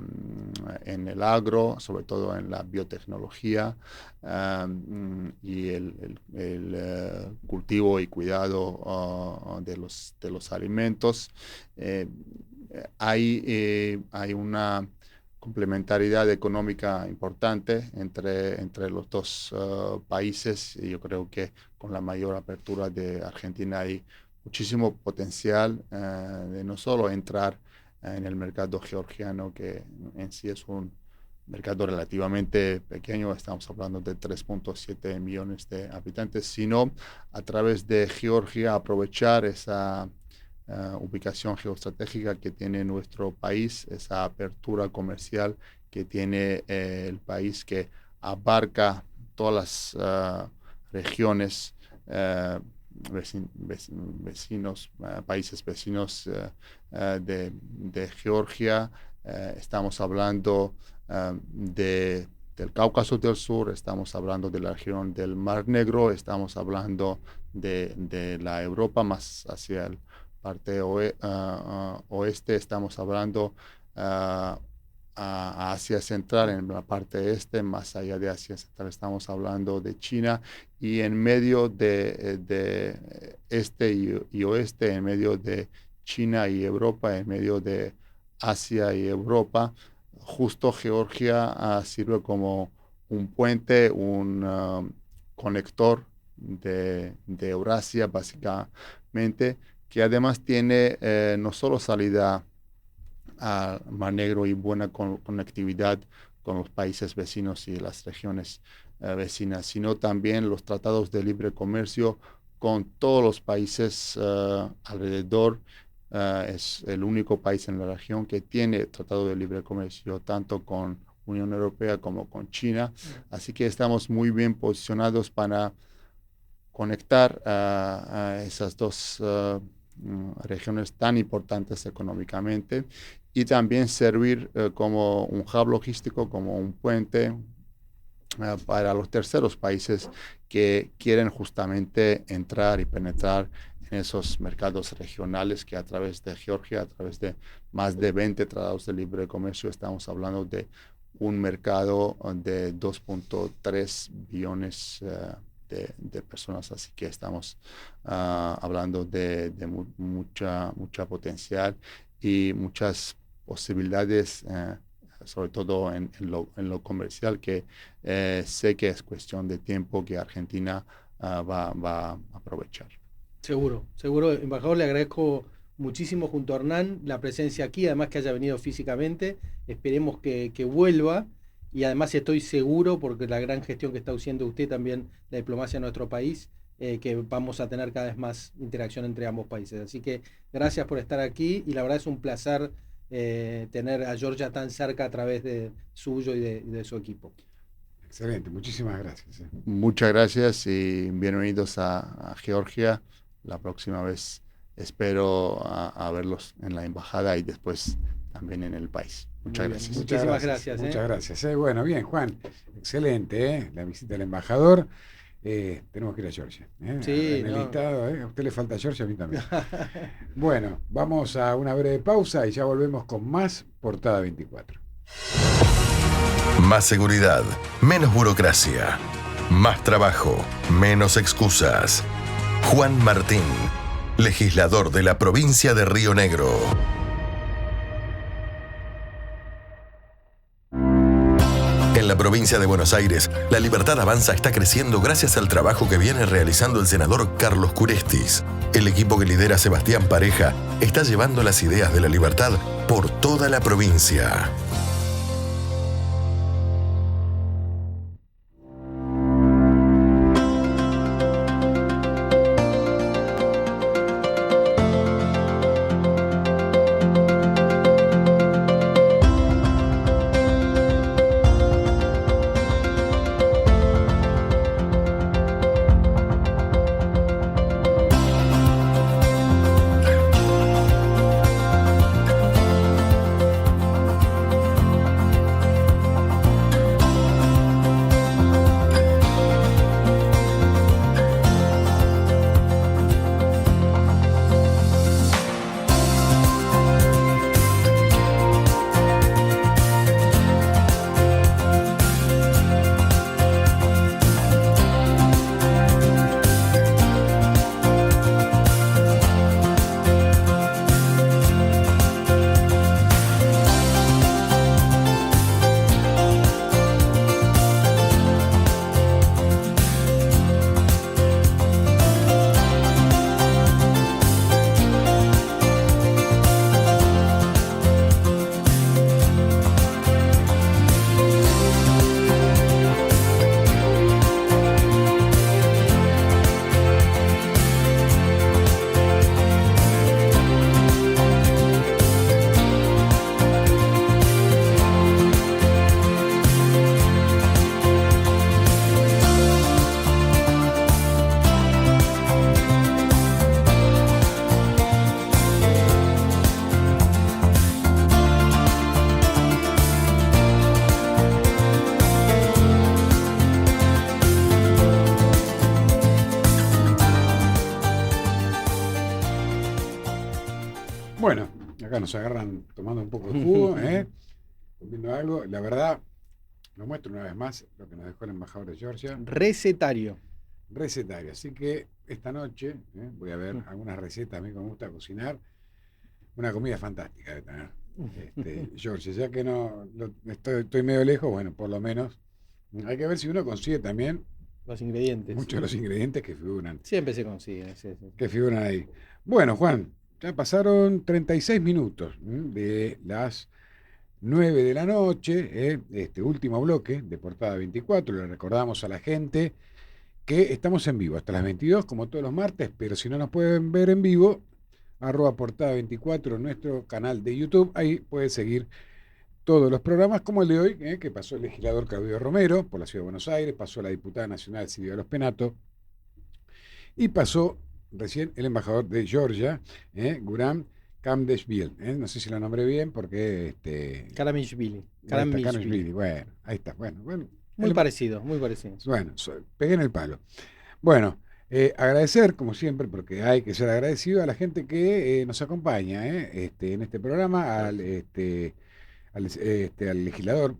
en el agro, sobre todo en la biotecnología y el cultivo y cuidado de los alimentos. Hay una complementariedad económica importante entre los dos países, y yo creo que con la mayor apertura de Argentina hay muchísimo potencial de no solo entrar en el mercado georgiano, que en sí es un mercado relativamente pequeño, estamos hablando de 3.7 millones de habitantes, sino a través de Georgia aprovechar esa ubicación geoestratégica que tiene nuestro país, esa apertura comercial que tiene el país, que abarca todas las regiones países vecinos de Georgia. Estamos hablando del Cáucaso del Sur, estamos hablando de la región del Mar Negro, estamos hablando de la Europa más hacia el parte oeste, estamos hablando a Asia Central, en la parte este, más allá de Asia Central estamos hablando de China, y en medio de este y oeste, en medio de China y Europa, en medio de Asia y Europa, justo Georgia sirve como un puente, un conector de Eurasia, básicamente, que además tiene no solo salida al Mar Negro y buena conectividad con los países vecinos y las regiones vecinas, sino también los tratados de libre comercio con todos los países alrededor. Es el único país en la región que tiene tratado de libre comercio tanto con Unión Europea como con China. Así que estamos muy bien posicionados para conectar a esas dos regiones tan importantes económicamente, y también servir como un hub logístico, como un puente para los terceros países que quieren justamente entrar y penetrar en esos mercados regionales, que a través de Georgia, a través de más de 20 tratados de libre comercio, estamos hablando de un mercado de 2.3 billones de personas. Así que estamos hablando de mucha potencial y muchas posibilidades, sobre todo en lo comercial, que sé que es cuestión de tiempo que Argentina va a aprovechar. Seguro. Embajador, le agradezco muchísimo junto a Hernán la presencia aquí, además que haya venido físicamente. Esperemos que vuelva, y además estoy seguro, porque la gran gestión que está haciendo usted también, la diplomacia de nuestro país, que vamos a tener cada vez más interacción entre ambos países. Así que gracias por estar aquí, y la verdad es un placer tener a Georgia tan cerca a través de suyo y de su equipo. Excelente, muchísimas gracias. Muchas gracias y bienvenidos a Georgia. La próxima vez espero a verlos en la embajada y después también en el país. Muchas gracias. Muchísimas gracias. Muchas gracias. Bueno, bien, Juan, excelente la visita del embajador. Tenemos que ir a Georgia. Sí, en el listado, a usted le falta Georgia, a mí también. Bueno, vamos a una breve pausa y ya volvemos con más Portada 24. Más seguridad, menos burocracia, más trabajo, menos excusas. Juan Martín, legislador de la provincia de Río Negro. En la provincia de Buenos Aires, La Libertad Avanza está creciendo gracias al trabajo que viene realizando el senador Carlos Curestis. El equipo que lidera Sebastián Pareja está llevando las ideas de la libertad por toda la provincia. Acá nos agarran tomando un poco de jugo, comiendo algo. La verdad, nos muestro una vez más lo que nos dejó el embajador de Georgia. Recetario. Así que esta noche voy a ver algunas recetas. A mí me gusta cocinar. Una comida fantástica de tener Georgia. Ya que no estoy medio lejos, bueno, por lo menos hay que ver si uno consigue también los ingredientes. Muchos de los ingredientes que figuran. Siempre se consiguen. Sí. Que figuran ahí. Bueno, Juan, ya pasaron 36 minutos de las 9 de la noche, este último bloque de Portada 24. Le recordamos a la gente que estamos en vivo hasta las 22, como todos los martes, pero si no nos pueden ver en vivo, @Portada 24 en nuestro canal de YouTube. Ahí puede seguir todos los programas, como el de hoy, que pasó el legislador Claudio Romero por la Ciudad de Buenos Aires, pasó la diputada nacional Silvia Los Penato y pasó recién el embajador de Georgia, Guram Kamdeshvili. No sé si lo nombré bien porque... Karamishvili. Bueno, ahí está. Bueno, muy parecido. Bueno, pegué en el palo. Bueno, agradecer, como siempre, porque hay que ser agradecido a la gente que nos acompaña en este programa, al legislador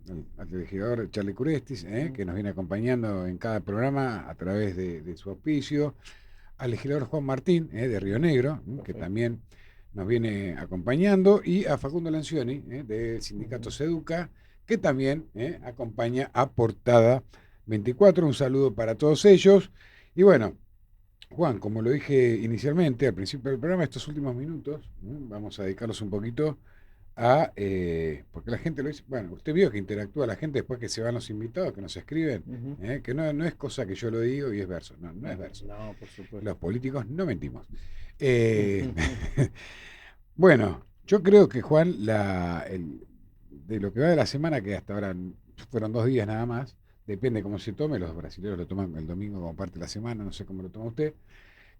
Charlie Curestis, que nos viene acompañando en cada programa a través de su auspicio, al legislador Juan Martín, de Río Negro, que también nos viene acompañando, y a Facundo Lancioni, del sindicato Seduca, que también acompaña a Portada 24. Un saludo para todos ellos. Y bueno, Juan, como lo dije inicialmente, al principio del programa, estos últimos minutos, vamos a dedicarlos un poquito a, porque la gente lo dice, bueno, usted vio que interactúa la gente después que se van los invitados, que nos escriben, que no es cosa que yo lo digo y es verso, no es verso. No, por supuesto. Los políticos no mentimos. Bueno, yo creo que, Juan, de lo que va de la semana, que hasta ahora fueron 2 días nada más, depende cómo se tome, los brasileños lo toman el domingo como parte de la semana, no sé cómo lo toma usted.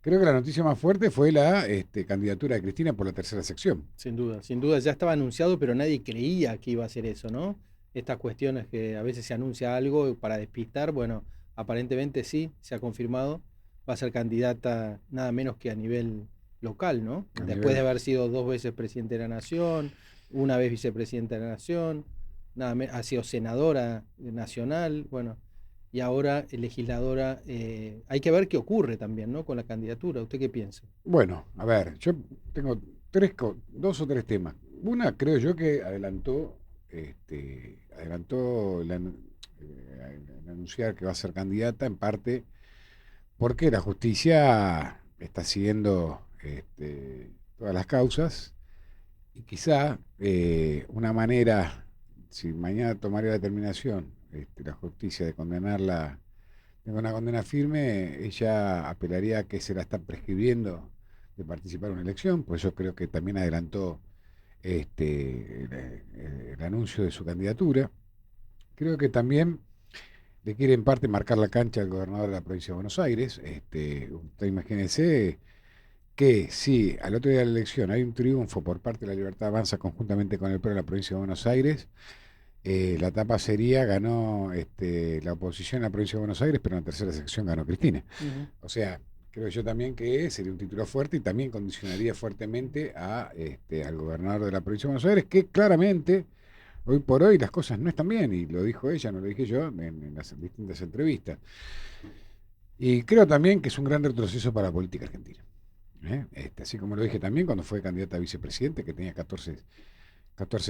Creo que la noticia más fuerte fue la candidatura de Cristina por la tercera sección. Sin duda, ya estaba anunciado, pero nadie creía que iba a ser eso, ¿no? Estas cuestiones que a veces se anuncia algo para despistar, bueno, aparentemente sí, se ha confirmado, va a ser candidata nada menos que a nivel local, ¿no? Después de haber sido 2 veces presidente de la Nación, 1 vez vicepresidenta de la Nación, ha sido senadora nacional, bueno, y ahora legisladora. Hay que ver qué ocurre también, ¿no? Con la candidatura. ¿Usted qué piensa? Bueno, a ver, yo tengo 2 o 3 temas. Una, creo yo que adelantó el anunciar que va a ser candidata, en parte porque la justicia está siguiendo todas las causas, y quizá una manera, si mañana tomaría la determinación la justicia de condenarla, de una condena firme, ella apelaría a que se la está prescribiendo de participar en una elección. Pues yo creo que también adelantó el anuncio de su candidatura. Creo que también le quiere en parte marcar la cancha al gobernador de la provincia de Buenos Aires. Usted imagínese que si al otro día de la elección hay un triunfo por parte de la Libertad Avanza conjuntamente con el PRO de la provincia de Buenos Aires, la etapa sería, ganó la oposición en la provincia de Buenos Aires, pero en la tercera sección ganó Cristina. O sea, creo yo también que sería un título fuerte y también condicionaría fuertemente al gobernador de la provincia de Buenos Aires, que claramente, hoy por hoy, las cosas no están bien, y lo dijo ella, no lo dije yo, en las distintas entrevistas. Y creo también que es un gran retroceso para la política argentina. Así como lo dije también cuando fue candidata a vicepresidente, que tenía 14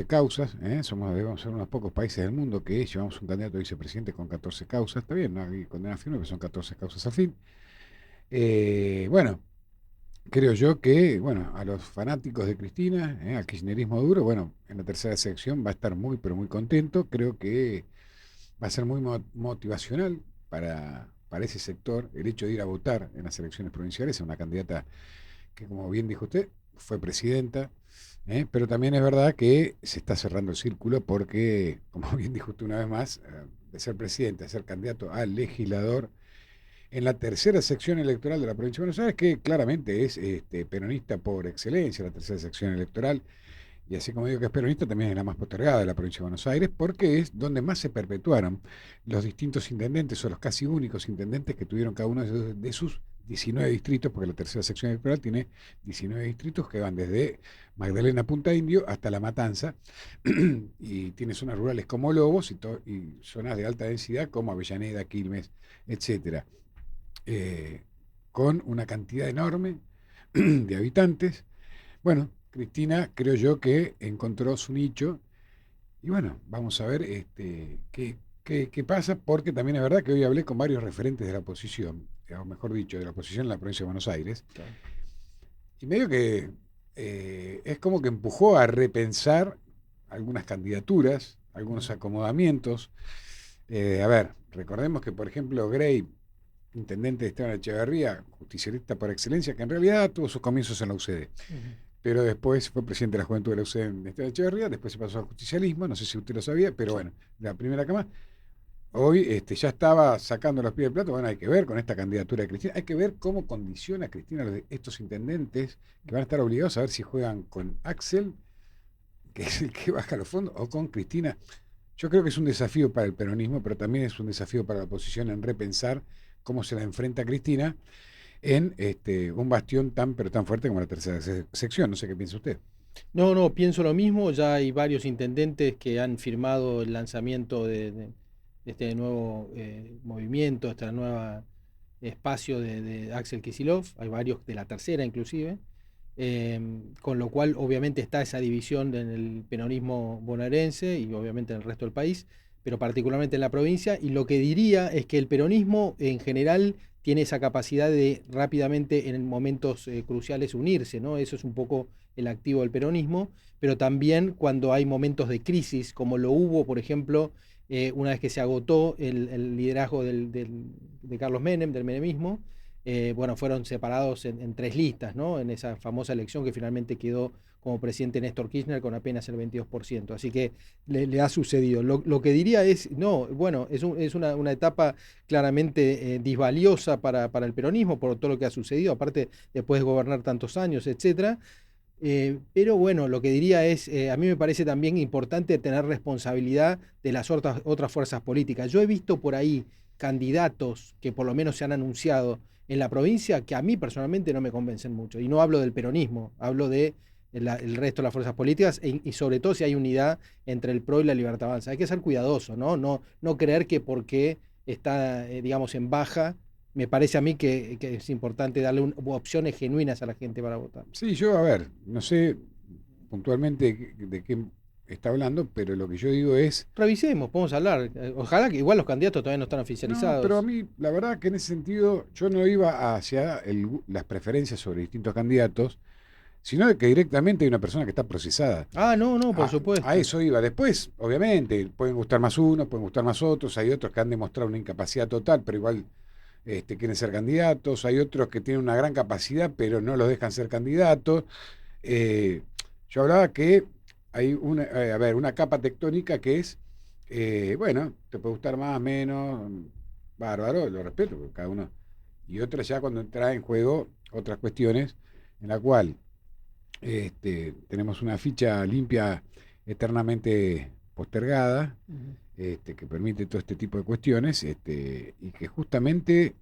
causas, debemos ser unos pocos países del mundo que llevamos un candidato a vicepresidente con 14 causas. Está bien, no hay condena firme, pero son 14 causas al fin. Bueno, creo yo que, a los fanáticos de Cristina, al kirchnerismo duro, en la tercera sección va a estar muy, pero muy contento. Creo que va a ser muy motivacional para ese sector el hecho de ir a votar en las elecciones provinciales a una candidata que, como bien dijo usted, fue presidenta. Pero también es verdad que se está cerrando el círculo porque, como bien dijo usted una vez más, de ser presidente a ser candidato a legislador en la tercera sección electoral de la provincia de Buenos Aires, que claramente es peronista por excelencia, la tercera sección electoral, y así como digo que es peronista, también es la más postergada de la provincia de Buenos Aires, porque es donde más se perpetuaron los distintos intendentes, o los casi únicos intendentes que tuvieron cada uno de sus 19 distritos, porque la tercera sección electoral tiene 19 distritos que van desde Magdalena Punta Indio hasta La Matanza, y tiene zonas rurales como Lobos y zonas de alta densidad como Avellaneda, Quilmes, etcétera, con una cantidad enorme de habitantes. Bueno, Cristina creo yo que encontró su nicho, y bueno, vamos a ver qué pasa, porque también es verdad que hoy hablé con varios referentes de la oposición, o mejor dicho, de la oposición en la provincia de Buenos Aires, claro. Y medio que es como que empujó a repensar algunas candidaturas, algunos acomodamientos. A ver, recordemos que, por ejemplo, Grey, intendente de Esteban Echeverría, justicialista por excelencia, que en realidad tuvo sus comienzos en la UCD. Pero después fue presidente de la Juventud de la UCD en Esteban Echeverría, después se pasó al justicialismo, no sé si usted lo sabía, pero bueno, la primera cama. Hoy ya estaba sacando los pies del plato. Bueno, hay que ver con esta candidatura de Cristina, hay que ver cómo condiciona a Cristina estos intendentes que van a estar obligados a ver si juegan con Axel, que es el que baja los fondos, o con Cristina. Yo creo que es un desafío para el peronismo, pero también es un desafío para la oposición en repensar cómo se la enfrenta Cristina en un bastión pero tan fuerte como la tercera sección. No sé qué piensa usted. No, pienso lo mismo. Ya hay varios intendentes que han firmado el lanzamiento de este nuevo movimiento, este nuevo espacio de Axel Kicillof. Hay varios de la tercera inclusive. Con lo cual obviamente está esa división en el peronismo bonaerense y obviamente en el resto del país, pero particularmente en la provincia. Y lo que diría es que el peronismo en general tiene esa capacidad de rápidamente en momentos cruciales unirse, ¿no? Eso es un poco el activo del peronismo, pero también cuando hay momentos de crisis, como lo hubo, por ejemplo, una vez que se agotó el liderazgo de Carlos Menem, del menemismo. Bueno, fueron separados en tres listas, ¿no? En esa famosa elección que finalmente quedó como presidente Néstor Kirchner con apenas el 22%. Así que le ha sucedido. Lo que diría es, no, bueno, es una etapa claramente disvaliosa para el peronismo por todo lo que ha sucedido, aparte después de gobernar tantos años, etcétera. Pero bueno, lo que diría es, a mí me parece también importante tener responsabilidad de las otras fuerzas políticas. Yo he visto por ahí candidatos que por lo menos se han anunciado en la provincia que a mí personalmente no me convencen mucho. Y no hablo del peronismo, hablo de el resto de las fuerzas políticas y sobre todo si hay unidad entre el PRO y la Libertad Avanza. Hay que ser cuidadoso, ¿no? No creer que porque está, digamos, en baja, me parece a mí que es importante darle opciones genuinas a la gente para votar. Sí, yo, a ver, no sé puntualmente de qué está hablando, pero lo que yo digo es... Revisemos, podemos hablar. Ojalá que igual los candidatos todavía no están oficializados. No, pero a mí, la verdad que en ese sentido, yo no iba hacia las preferencias sobre distintos candidatos, sino que directamente hay una persona que está procesada. No, por supuesto. A eso iba. Después, obviamente, pueden gustar más unos, pueden gustar más otros, hay otros que han demostrado una incapacidad total, pero igual quieren ser candidatos, hay otros que tienen una gran capacidad, pero no los dejan ser candidatos. Yo hablaba que hay una capa tectónica que es, bueno, te puede gustar más, menos, bárbaro, lo respeto, porque cada uno. Y otra ya cuando entra en juego otras cuestiones, en la cual tenemos una ficha limpia eternamente postergada, que permite todo este tipo de cuestiones, y que justamente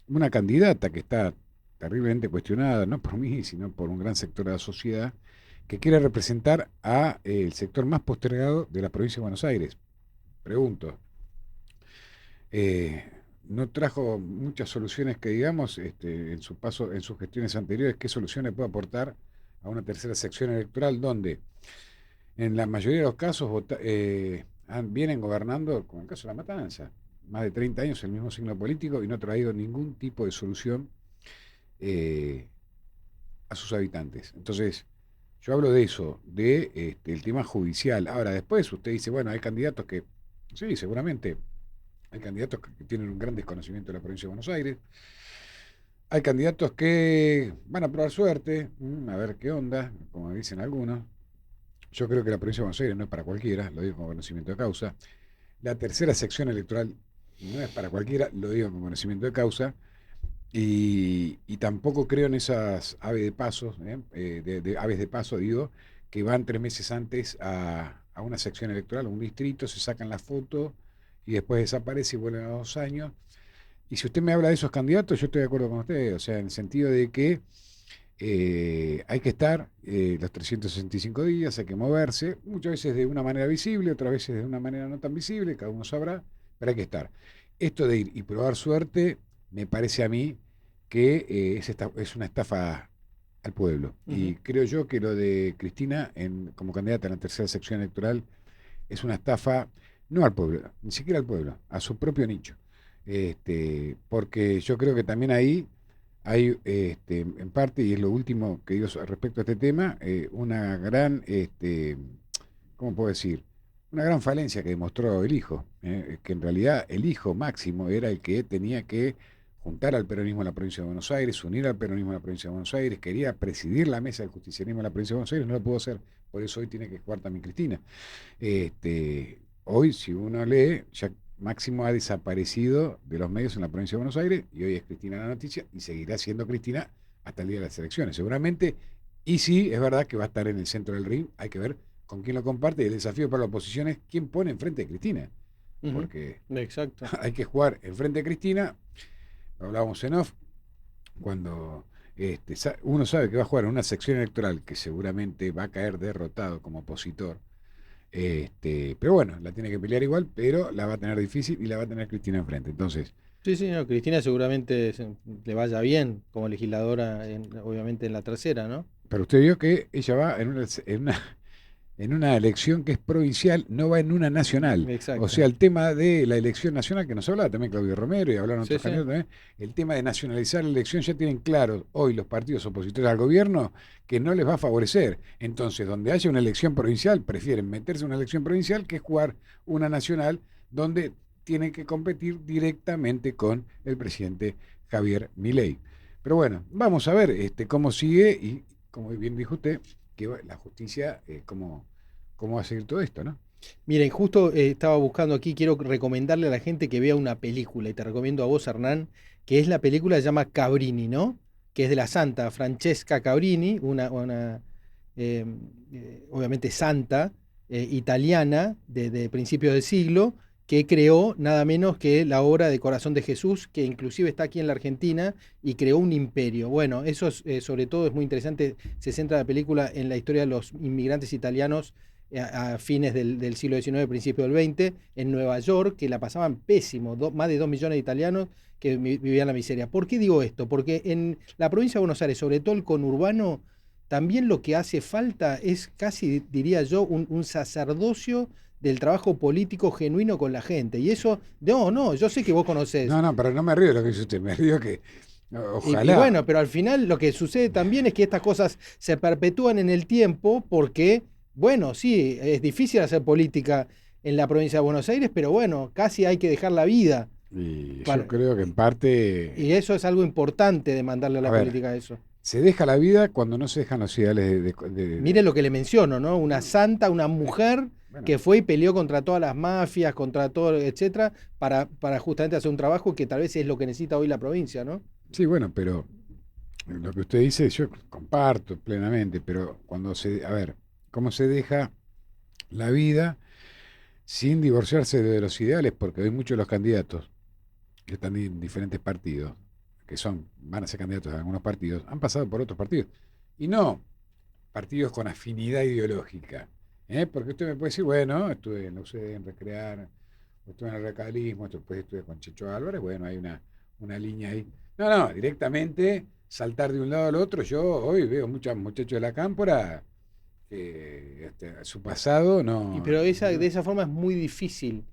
una candidata que está terriblemente cuestionada, no por mí, sino por un gran sector de la sociedad, que quiere representar a el sector más postergado de la provincia de Buenos Aires. Pregunto, no trajo muchas soluciones que digamos en sus gestiones anteriores. ¿Qué soluciones puede aportar a una tercera sección electoral donde en la mayoría de los casos vienen gobernando, como el caso de La Matanza, más de 30 años el mismo signo político y no ha traído ningún tipo de solución a sus habitantes? Entonces, yo hablo de eso, el tema judicial. Ahora, después usted dice, bueno, hay candidatos que, sí, seguramente, hay candidatos que tienen un gran desconocimiento de la provincia de Buenos Aires. Hay candidatos que van a probar suerte, a ver qué onda, como dicen algunos. Yo creo que la provincia de Buenos Aires no es para cualquiera, lo digo con conocimiento de causa. La tercera sección electoral no es para cualquiera, lo digo con conocimiento de causa. Y tampoco creo en esas aves de paso, aves de paso, digo, que van 3 meses antes a una sección electoral, a un distrito, se sacan la foto y después desaparece y vuelven a 2 años. Y si usted me habla de esos candidatos, yo estoy de acuerdo con usted, o sea, en el sentido de que hay que estar los 365 días, hay que moverse, muchas veces de una manera visible, otras veces de una manera no tan visible, cada uno sabrá, pero hay que estar. Esto de ir y probar suerte, me parece a mí que es una estafa al pueblo. Y creo yo que lo de Cristina como candidata en la tercera sección electoral es una estafa, no al pueblo, ni siquiera al pueblo, a su propio nicho. Porque yo creo que también ahí hay, en parte, y es lo último que digo respecto a este tema, una gran, ¿cómo puedo decir? Una gran falencia que demostró el hijo, que en realidad el hijo Máximo era el que tenía que juntar al peronismo en la provincia de Buenos Aires, unir al peronismo en la provincia de Buenos Aires, quería presidir la mesa del justicialismo en la provincia de Buenos Aires, no lo pudo hacer, por eso hoy tiene que jugar también Cristina. Hoy, si uno lee, ya Máximo ha desaparecido de los medios en la provincia de Buenos Aires y hoy es Cristina la noticia y seguirá siendo Cristina hasta el día de las elecciones, seguramente. Y sí, es verdad que va a estar en el centro del ring, hay que ver con quién lo comparte y el desafío para la oposición es quién pone enfrente de Cristina. Porque exacto, hay que jugar enfrente de Cristina, lo hablábamos en off, cuando uno sabe que va a jugar en una sección electoral que seguramente va a caer derrotado como opositor. Pero bueno, la tiene que pelear igual, pero la va a tener difícil y la va a tener Cristina enfrente. Entonces, sí, no, Cristina seguramente le vaya bien como legisladora, obviamente en la tercera, ¿no? Pero usted vio que ella va en una elección que es provincial, no va en una nacional. Exacto. O sea, el tema de la elección nacional, que nos hablaba también Claudio Romero y hablaron otros candidatos también, el tema de nacionalizar la elección ya tienen claro hoy los partidos opositores al gobierno que no les va a favorecer. Entonces, donde haya una elección provincial, prefieren meterse en una elección provincial que jugar una nacional donde tienen que competir directamente con el presidente Javier Milei. Pero bueno, vamos a ver cómo sigue y, como bien dijo usted, que la justicia, cómo va a seguir todo esto, ¿no? Miren, justo estaba buscando aquí, quiero recomendarle a la gente que vea una película, y te recomiendo a vos, Hernán, que es la película que se llama Cabrini, ¿no? Que es de la santa Francesca Cabrini, una obviamente santa, italiana, de principios del siglo, que creó nada menos que la obra de Corazón de Jesús, que inclusive está aquí en la Argentina, y creó un imperio. Bueno, eso sobre todo es muy interesante, se centra la película en la historia de los inmigrantes italianos a fines del siglo XIX, principio del XX, en Nueva York, que la pasaban pésimo, más de 2 millones de italianos que vivían la miseria. ¿Por qué digo esto? Porque en la provincia de Buenos Aires, sobre todo el conurbano, también lo que hace falta es casi, diría yo, un sacerdocio del trabajo político genuino con la gente. Y eso, no, yo sé que vos conocés. No, pero no me río de lo que dice usted, me río que ojalá. Y bueno, pero al final lo que sucede también es que estas cosas se perpetúan en el tiempo porque, bueno, sí, es difícil hacer política en la provincia de Buenos Aires, pero bueno, casi hay que dejar la vida. Y yo creo que en parte... Y eso es algo importante de mandarle a la política eso. Se deja la vida cuando no se dejan los ideales Mire lo que le menciono, ¿no? Una santa, una mujer que fue y peleó contra todas las mafias, contra todo, etcétera, para justamente hacer un trabajo que tal vez es lo que necesita hoy la provincia, ¿no? Sí, bueno, pero lo que usted dice yo comparto plenamente, pero ¿cómo se deja la vida sin divorciarse de los ideales? Porque hoy muchos de los candidatos que están en diferentes partidos, que van a ser candidatos de algunos partidos, han pasado por otros partidos. Y no partidos con afinidad ideológica. Porque usted me puede decir, bueno, estuve en la UCD, en Recrear, estuve en el radicalismo, después estuve con Checho Álvarez, bueno, hay una línea ahí. No, directamente saltar de un lado al otro. Yo hoy veo muchos muchachos de la Cámpora que su pasado no... Pero de esa forma es muy difícil.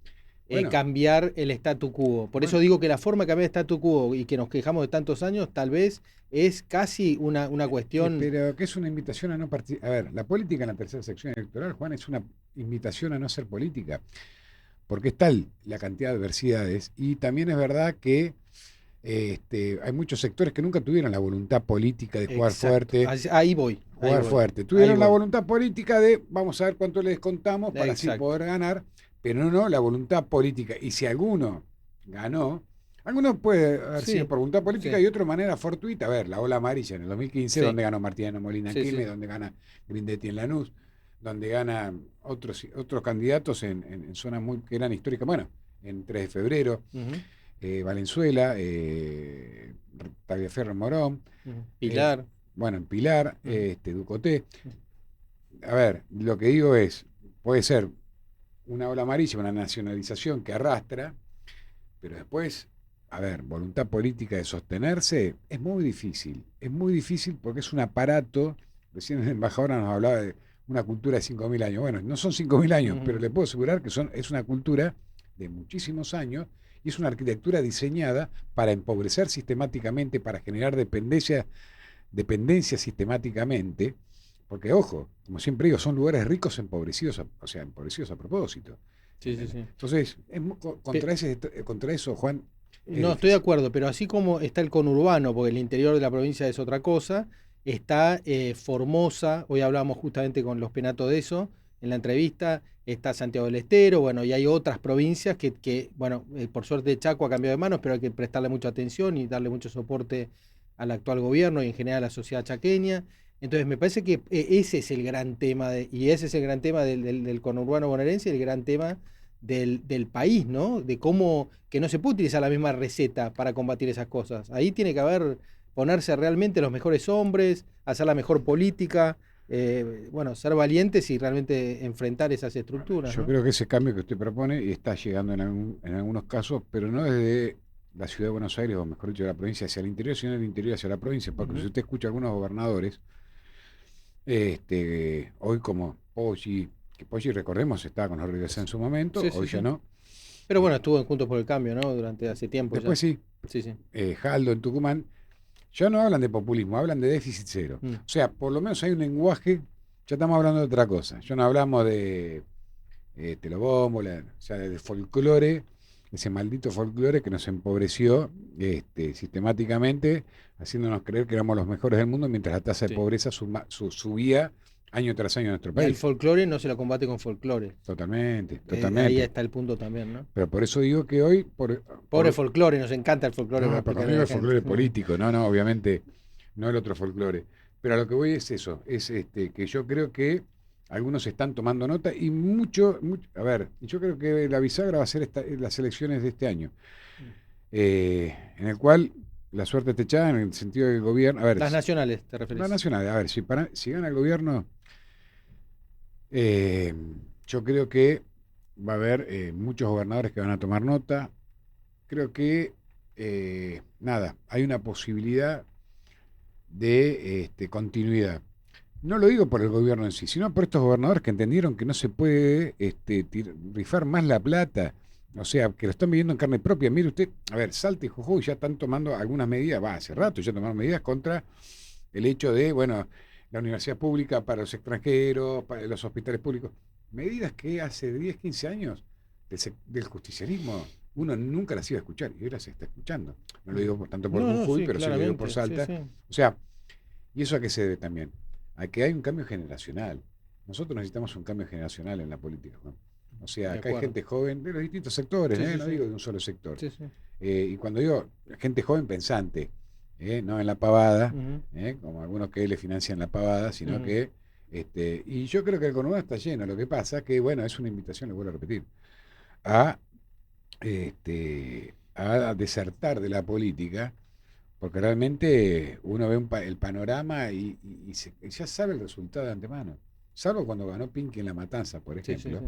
Cambiar el statu quo. Por eso digo que la forma de cambiar el statu quo y que nos quejamos de tantos años, tal vez es casi una cuestión... Pero que es una invitación a no participar. A ver, la política en la tercera sección electoral, Juan, es una invitación a no hacer política. Porque es tal la cantidad de adversidades. Y también es verdad que hay muchos sectores que nunca tuvieron la voluntad política de jugar fuerte. Ahí voy. Jugar fuerte. Tuvieron la voluntad política de vamos a ver cuánto le descontamos para así poder ganar. Pero no la voluntad política. Y si alguno ganó, alguno puede haber sido por voluntad política y otra manera fortuita. A ver, la ola amarilla en el 2015, donde ganó Martiniano Molina en Quilmes, donde gana Grindetti en Lanús, donde gana otros candidatos en zonas que eran históricas, bueno, en 3 de febrero. Valenzuela, Tagliaferro Morón, Pilar. En Pilar, Ducoté. A ver, lo que digo es, puede ser una ola amarilla, una nacionalización que arrastra, pero después, a ver, voluntad política de sostenerse es muy difícil porque es un aparato. Recién la embajadora nos hablaba de una cultura de 5.000 años. Bueno, no son 5.000 años, pero le puedo asegurar que es una cultura de muchísimos años y es una arquitectura diseñada para empobrecer sistemáticamente, para generar dependencia sistemáticamente, porque, ojo, como siempre digo, son lugares ricos empobrecidos, empobrecidos a propósito. Sí. Entonces, contra eso, Juan... No, estoy de acuerdo, pero así como está el conurbano, porque el interior de la provincia es otra cosa, está Formosa, hoy hablábamos justamente con los Penato de eso, en la entrevista, está Santiago del Estero, y hay otras provincias que por suerte Chaco ha cambiado de manos, pero hay que prestarle mucha atención y darle mucho soporte al actual gobierno y en general a la sociedad chaqueña. Entonces me parece que ese es el gran tema, del conurbano bonaerense, el gran tema del país, ¿no? De cómo que no se puede utilizar la misma receta para combatir esas cosas. Ahí tiene que ponerse realmente los mejores hombres, hacer la mejor política, ser valientes y realmente enfrentar esas estructuras. Yo creo que ese cambio que usted propone está llegando en algunos casos, pero no desde la ciudad de Buenos Aires, o mejor dicho, de la provincia hacia el interior, sino del interior hacia la provincia, porque si usted escucha a algunos gobernadores, hoy como Poggi, que Poggi, recordemos, estaba con Jorge Desá en su momento, hoy ya no. Pero bueno, estuvo en Juntos por el Cambio, ¿no? Durante hace tiempo. Después ya. Sí. Jaldo en Tucumán. Ya no hablan de populismo, hablan de déficit cero. O sea, por lo menos hay un lenguaje, ya estamos hablando de otra cosa. Ya no hablamos de telobómbola, de folclore, ese maldito folclore que nos empobreció sistemáticamente, haciéndonos creer que éramos los mejores del mundo, mientras la tasa de pobreza subía año tras año en nuestro país. Y el folclore no se lo combate con folclore. Totalmente. Ahí está el punto también, ¿no? Pero por eso digo que hoy... Pobre folclore, nos encanta el folclore. No, para mí el folclore político, no, obviamente, no el otro folclore. Pero a lo que voy es eso, es que yo creo que algunos están tomando nota y mucho, a ver, yo creo que la bisagra va a ser las elecciones de este año, en el cual la suerte está echada en el sentido del gobierno. A ver, las nacionales, ¿te refieres? Las nacionales, a ver, si gana el gobierno, yo creo que va a haber muchos gobernadores que van a tomar nota. Creo que, hay una posibilidad de continuidad. No lo digo por el gobierno en sí, sino por estos gobernadores que entendieron que no se puede rifar más la plata. O sea, que lo están viviendo en carne propia. Mire usted, a ver, Salta y Jujuy ya están tomando algunas medidas, hace rato ya tomaron medidas contra el hecho de, la universidad pública para los extranjeros, para los hospitales públicos. Medidas que hace 10, 15 años del justicialismo uno nunca las iba a escuchar y ahora se está escuchando. No lo digo tanto por Jujuy, pero sí lo digo por Salta. Sí. O sea, ¿y eso a qué se debe también? A que hay un cambio generacional. Nosotros necesitamos un cambio generacional en la política, Juan. O sea, acá hay gente joven de los distintos sectores, no digo de un solo sector. Y cuando digo gente joven pensante, no en la pavada, como algunos que le financian la pavada, sino que... y yo creo que el conurbano está lleno. Lo que pasa que, es una invitación, lo vuelvo a repetir, a desertar de la política, porque realmente uno ve el panorama y ya sabe el resultado de antemano. Salvo cuando ganó Pinky en La Matanza, por ejemplo,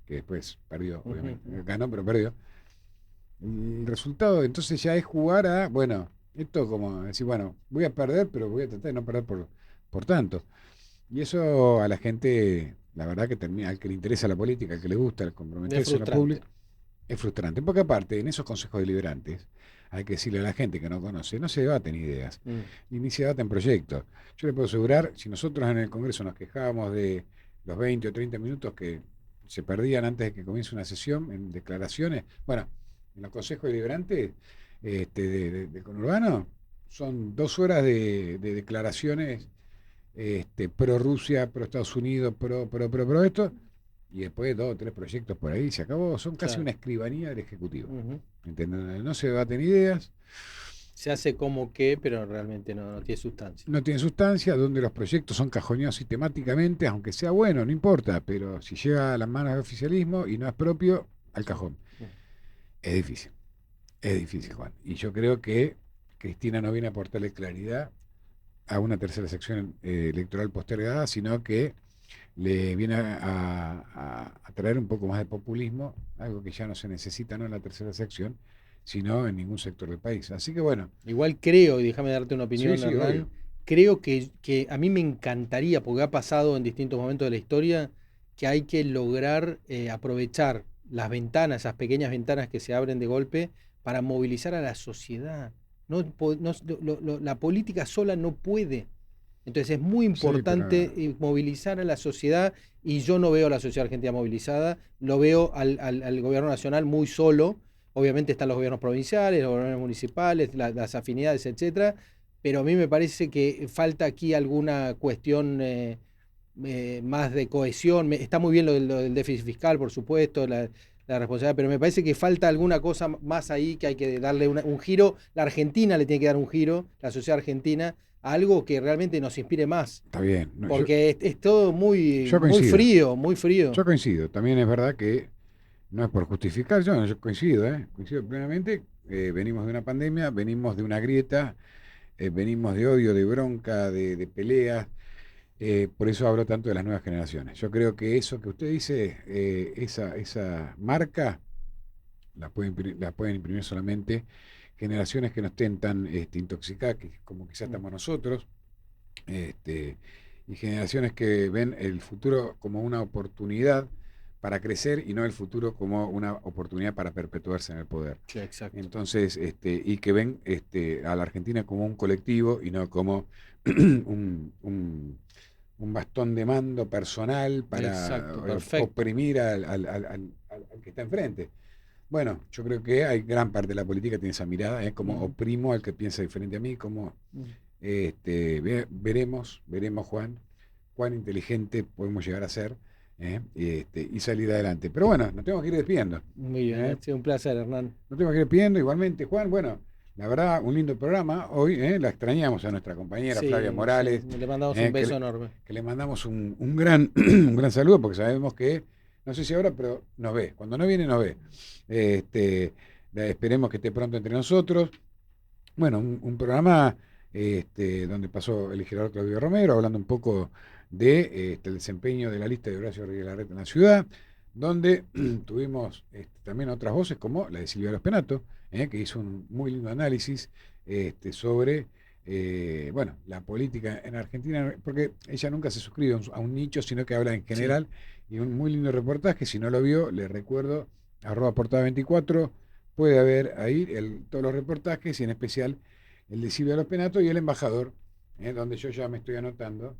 que después perdió, obviamente. Ganó, pero perdió. El resultado entonces ya es jugar a, esto como decir, voy a perder, pero voy a tratar de no perder por tanto. Y eso a la gente, la verdad que al que le interesa la política, al que le gusta el comprometerse en la pública, es frustrante. Porque aparte, en esos consejos deliberantes, hay que decirle a la gente que no conoce, no se debaten ideas, ni se debaten proyectos. Yo le puedo asegurar, si nosotros en el Congreso nos quejábamos de los 20 o 30 minutos que se perdían antes de que comience una sesión en declaraciones, en los consejos deliberantes de conurbano, son 2 horas de declaraciones pro Rusia, pro Estados Unidos, pro esto, y después 2 o 3 proyectos por ahí, se acabó. Son casi una escribanía del Ejecutivo. ¿Entendés? No se debaten ideas. Se hace como que, pero realmente no tiene sustancia. No tiene sustancia, donde los proyectos son cajoneados sistemáticamente, aunque sea bueno, no importa, pero si llega a las manos del oficialismo y no es propio, al cajón. Es difícil. Es difícil, Juan. Y yo creo que Cristina no viene a aportarle claridad a una tercera sección electoral postergada, sino que le viene a traer un poco más de populismo, algo que ya no se necesita, no en la tercera sección, sino en ningún sector del país. Así que bueno. Igual creo, y déjame darte una opinión, Sí, Hernán, obvio. creo que a mí me encantaría, porque ha pasado en distintos momentos de la historia, que hay que lograr aprovechar las ventanas, esas pequeñas ventanas que se abren de golpe, para movilizar a la sociedad. La política sola no puede. Entonces es muy importante movilizar a la sociedad, y yo no veo a la sociedad argentina movilizada, lo veo al gobierno nacional muy solo. Obviamente están los gobiernos provinciales, los gobiernos municipales, las afinidades, etcétera, pero a mí me parece que falta aquí alguna cuestión más de cohesión. Está muy bien lo del déficit fiscal, por supuesto, la responsabilidad, pero me parece que falta alguna cosa más ahí, que hay que darle un giro. La Argentina le tiene que dar un giro, la sociedad argentina, a algo que realmente nos inspire más. Está bien. No, porque es todo muy frío, muy frío. Yo coincido. También es verdad que no es por justificar, yo coincido plenamente. Venimos de una pandemia, venimos de una grieta, venimos de odio, de bronca, de peleas. Por eso hablo tanto de las nuevas generaciones. Yo creo que eso que usted dice, esa marca, la pueden imprimir solamente generaciones que no estén tan intoxicadas como quizás estamos nosotros, y generaciones que ven el futuro como una oportunidad para crecer y no el futuro como una oportunidad para perpetuarse en el poder. Sí, exacto. Entonces, y que ven a la Argentina como un colectivo y no como un bastón de mando personal para oprimir al que está enfrente. Bueno, yo creo que hay gran parte de la política que tiene esa mirada, como oprimo al que piensa diferente a mí, como veremos, Juan, cuán inteligente podemos llegar a ser, y salir adelante. Pero bueno, nos tenemos que ir despidiendo. Muy bien, ha sido un placer, Hernán. Nos tenemos que ir despidiendo igualmente, Juan. Bueno, la verdad, un lindo programa hoy, la extrañamos a nuestra compañera Flavia Morales. Le mandamos un beso enorme. Que le mandamos un gran saludo, porque sabemos que, no sé si ahora, pero nos ve. Cuando no viene, nos ve. Esperemos que esté pronto entre nosotros. Bueno, un programa donde pasó el legislador Claudio Romero, hablando un poco de el desempeño de la lista de Horacio Rodríguez Larreta en la ciudad, donde tuvimos también otras voces como la de Silvia Los Penato, que hizo un muy lindo análisis sobre la política en Argentina, porque ella nunca se suscribe a un nicho, sino que habla en general, y un muy lindo reportaje. Si no lo vio, le recuerdo, @portada24, puede haber ahí todos los reportajes, y en especial el de Silvia Los Penato y el embajador, donde yo ya me estoy anotando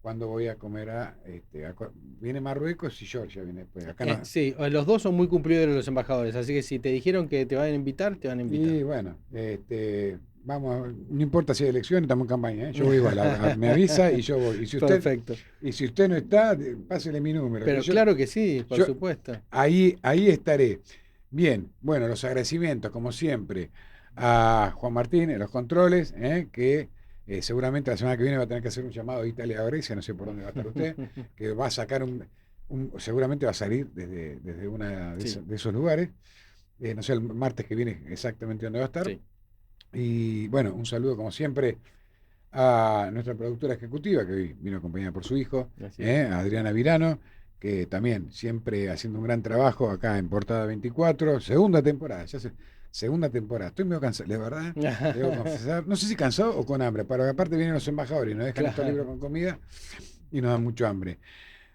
cuando voy a comer viene Marruecos y Georgia viene después. Acá no. Sí, los dos son muy cumplidores los embajadores, así que si te dijeron que te van a invitar, te van a invitar. Y bueno, vamos, no importa si hay elecciones, estamos en campaña, yo voy igual, me avisa y yo voy. Perfecto. Y si usted no está, pásele mi número. Pero claro que sí, por supuesto. Ahí estaré. Bien, bueno, los agradecimientos, como siempre, a Juan Martín en los controles, que seguramente la semana que viene va a tener que hacer un llamado a Italia a Grecia, no sé por dónde va a estar usted, que va a sacar seguramente va a salir desde una de esos lugares, no sé, el martes que viene exactamente dónde va a estar. Sí. Y bueno, un saludo como siempre a nuestra productora ejecutiva, que hoy vino acompañada por su hijo, Adriana Virano, que también siempre haciendo un gran trabajo acá en Portada 24, segunda temporada, estoy medio cansado, de verdad, debo confesar, no sé si cansado o con hambre, pero aparte vienen los embajadores y nos dejan estos libros con comida y nos dan mucho hambre.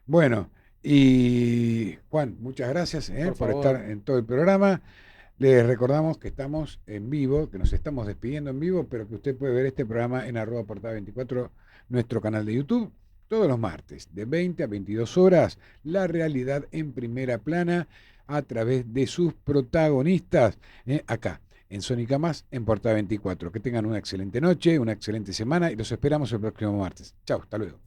Bueno, y Juan, muchas gracias por estar en todo el programa. Les recordamos que estamos en vivo, que nos estamos despidiendo en vivo, pero que usted puede ver este programa en @portada24, nuestro canal de YouTube, todos los martes, de 20 a 22 horas, la realidad en primera plana, a través de sus protagonistas, acá, en Sónica Más, en Portada 24. Que tengan una excelente noche, una excelente semana, y los esperamos el próximo martes. Chau, hasta luego.